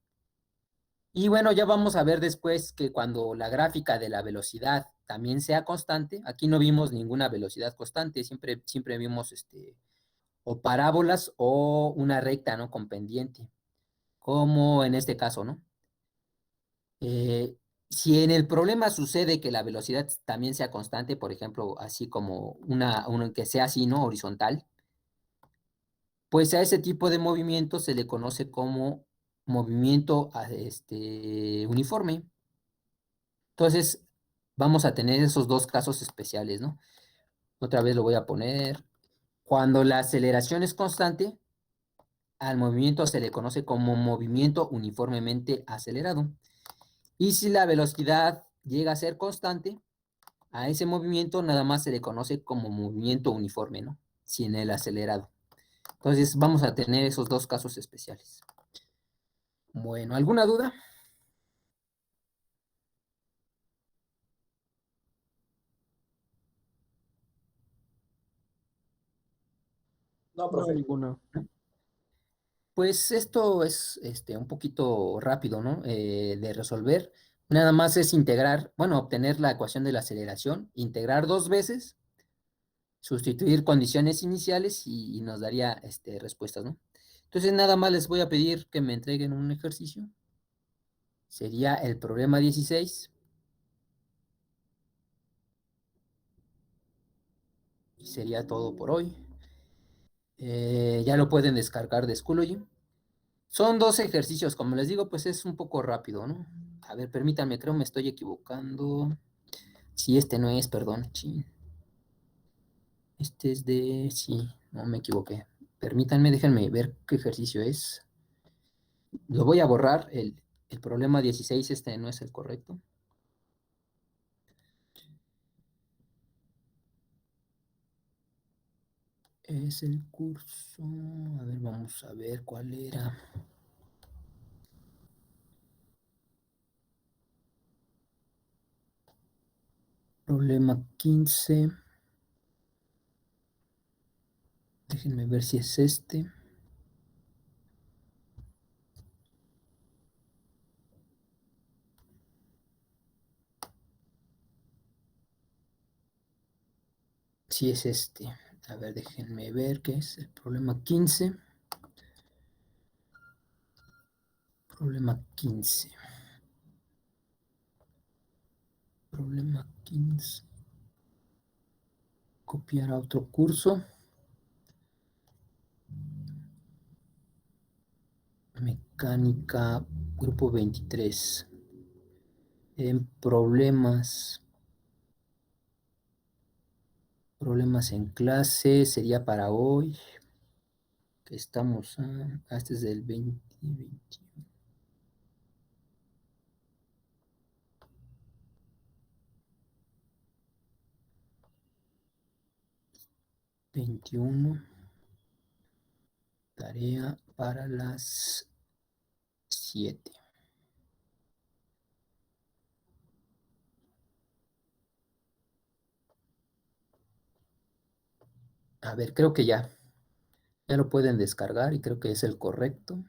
Y bueno, ya vamos a ver después que cuando la gráfica de la velocidad también sea constante, aquí no vimos ninguna velocidad constante, siempre vimos o parábolas o una recta, ¿no? Con pendiente, como en este caso, ¿no? Eh, si en el problema sucede que la velocidad también sea constante, por ejemplo, así como que sea así, ¿no? Horizontal, pues a ese tipo de movimiento se le conoce como movimiento uniforme. Entonces, vamos a tener esos dos casos especiales, ¿no? Otra vez lo voy a poner. Cuando la aceleración es constante, al movimiento se le conoce como movimiento uniformemente acelerado. Y si la velocidad llega a ser constante, a ese movimiento nada más se le conoce como movimiento uniforme, ¿no? Si en el acelerado. Entonces, vamos a tener esos dos casos especiales. Bueno, ¿alguna duda? No, No, profe. ninguna. Pues esto es un poquito rápido, ¿no? De resolver. Nada más es integrar, bueno, obtener la ecuación de la aceleración, integrar dos veces, sustituir condiciones iniciales y nos daría respuestas, ¿no? Entonces nada más les voy a pedir que me entreguen un ejercicio. Sería el problema 16. Y sería todo por hoy. Ya lo pueden descargar de Schoology. Son dos ejercicios, como les digo, pues es un poco rápido, ¿no? A ver, permítanme, creo me estoy equivocando. Sí, este no es, perdón. Sí. Este es de... Sí, no me equivoqué. Permítanme, déjenme ver qué ejercicio es. Lo voy a borrar. El problema 16, este no es el correcto. Es el curso, a ver, vamos a ver cuál era. Problema 15. Déjenme ver si es este. Sí es este. A ver, déjenme ver qué es el problema 15. Problema 15. Problema 15. Copiar a otro curso. Mecánica, grupo 23. En problemas. Problemas en clase. Sería para hoy. Que estamos a. Este es del 2021. 21. Tarea para las 7. A ver, creo que ya. Ya lo pueden descargar y creo que es el correcto.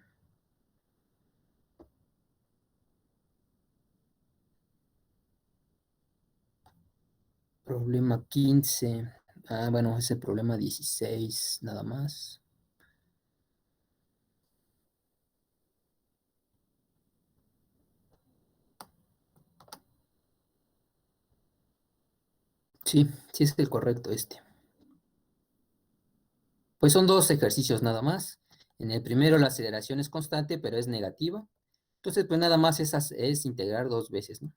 Problema 15. Ah, bueno, es el problema 16, nada más. Sí, sí es el correcto este. Pues son dos ejercicios nada más. En el primero la aceleración es constante, pero es negativa. Entonces, pues nada más es integrar dos veces, ¿no?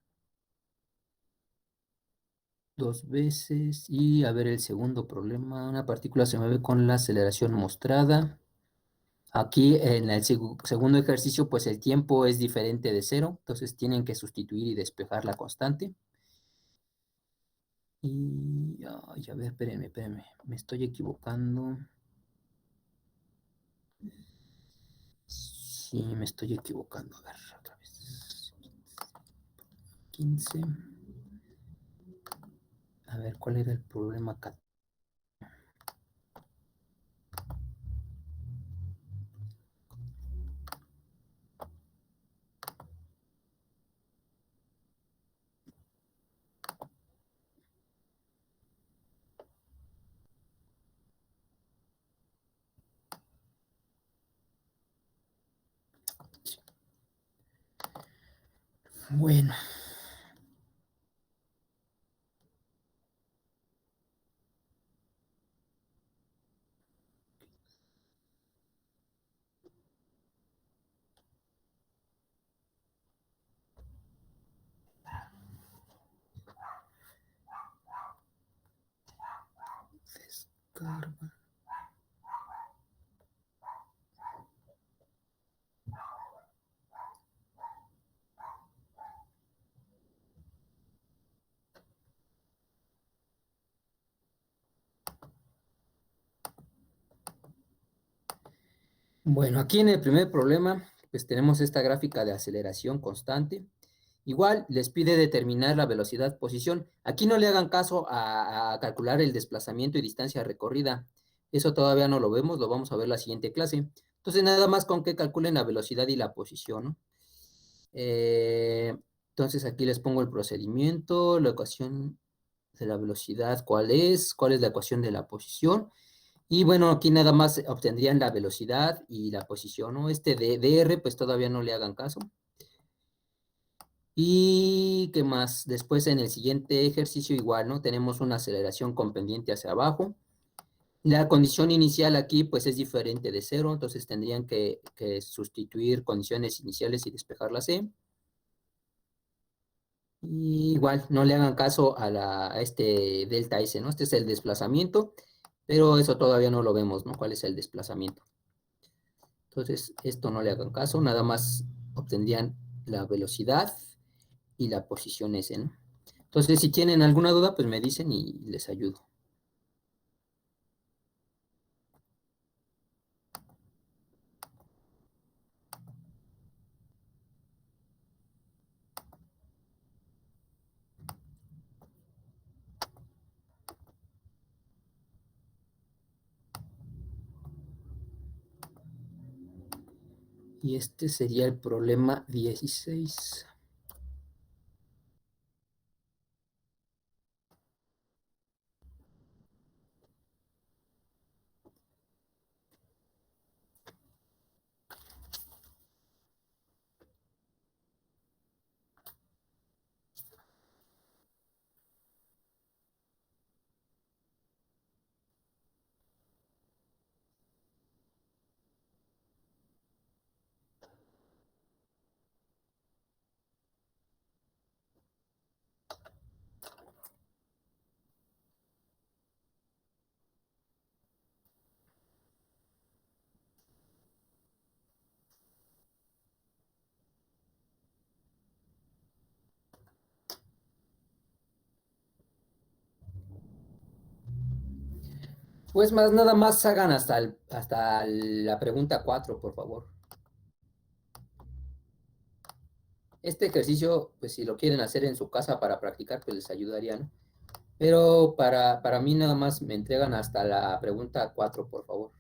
Dos veces. Y a ver el segundo problema. Una partícula se mueve con la aceleración mostrada. Aquí en el segundo ejercicio, pues el tiempo es diferente de cero. Entonces tienen que sustituir y despejar la constante. Y, ay, a ver, espérenme. Me estoy equivocando. Sí, me estoy equivocando. A ver, otra vez. 15. A ver, ¿cuál era el problema acá? Bueno, descarga. Bueno, aquí en el primer problema, pues tenemos esta gráfica de aceleración constante. Igual les pide determinar la velocidad posición. Aquí no le hagan caso a calcular el desplazamiento y distancia recorrida. Eso todavía no lo vemos, lo vamos a ver la siguiente clase. Entonces, nada más con que calculen la velocidad y la posición, ¿no? Entonces, aquí les pongo el procedimiento, la ecuación de la velocidad, cuál es la ecuación de la posición. Y bueno, aquí nada más obtendrían la velocidad y la posición, ¿no? Este de dr, pues todavía no le hagan caso. Y qué más, después en el siguiente ejercicio igual, ¿no? Tenemos una aceleración con pendiente hacia abajo. La condición inicial aquí pues es diferente de cero, entonces tendrían que sustituir condiciones iniciales y despejar la C. Y igual, no le hagan caso a este delta S, ¿no? Este es el desplazamiento, pero eso todavía no lo vemos, ¿no? ¿Cuál es el desplazamiento? Entonces, esto no le hagan caso, nada más obtendrían la velocidad y la posición S, ¿no? Entonces, si tienen alguna duda, pues me dicen y les ayudo. Y este sería el problema 16. Pues más nada más hagan hasta la pregunta 4, por favor. Este ejercicio, pues si lo quieren hacer en su casa para practicar, pues les ayudaría, ¿no? Pero para mí nada más me entregan hasta la pregunta 4, por favor.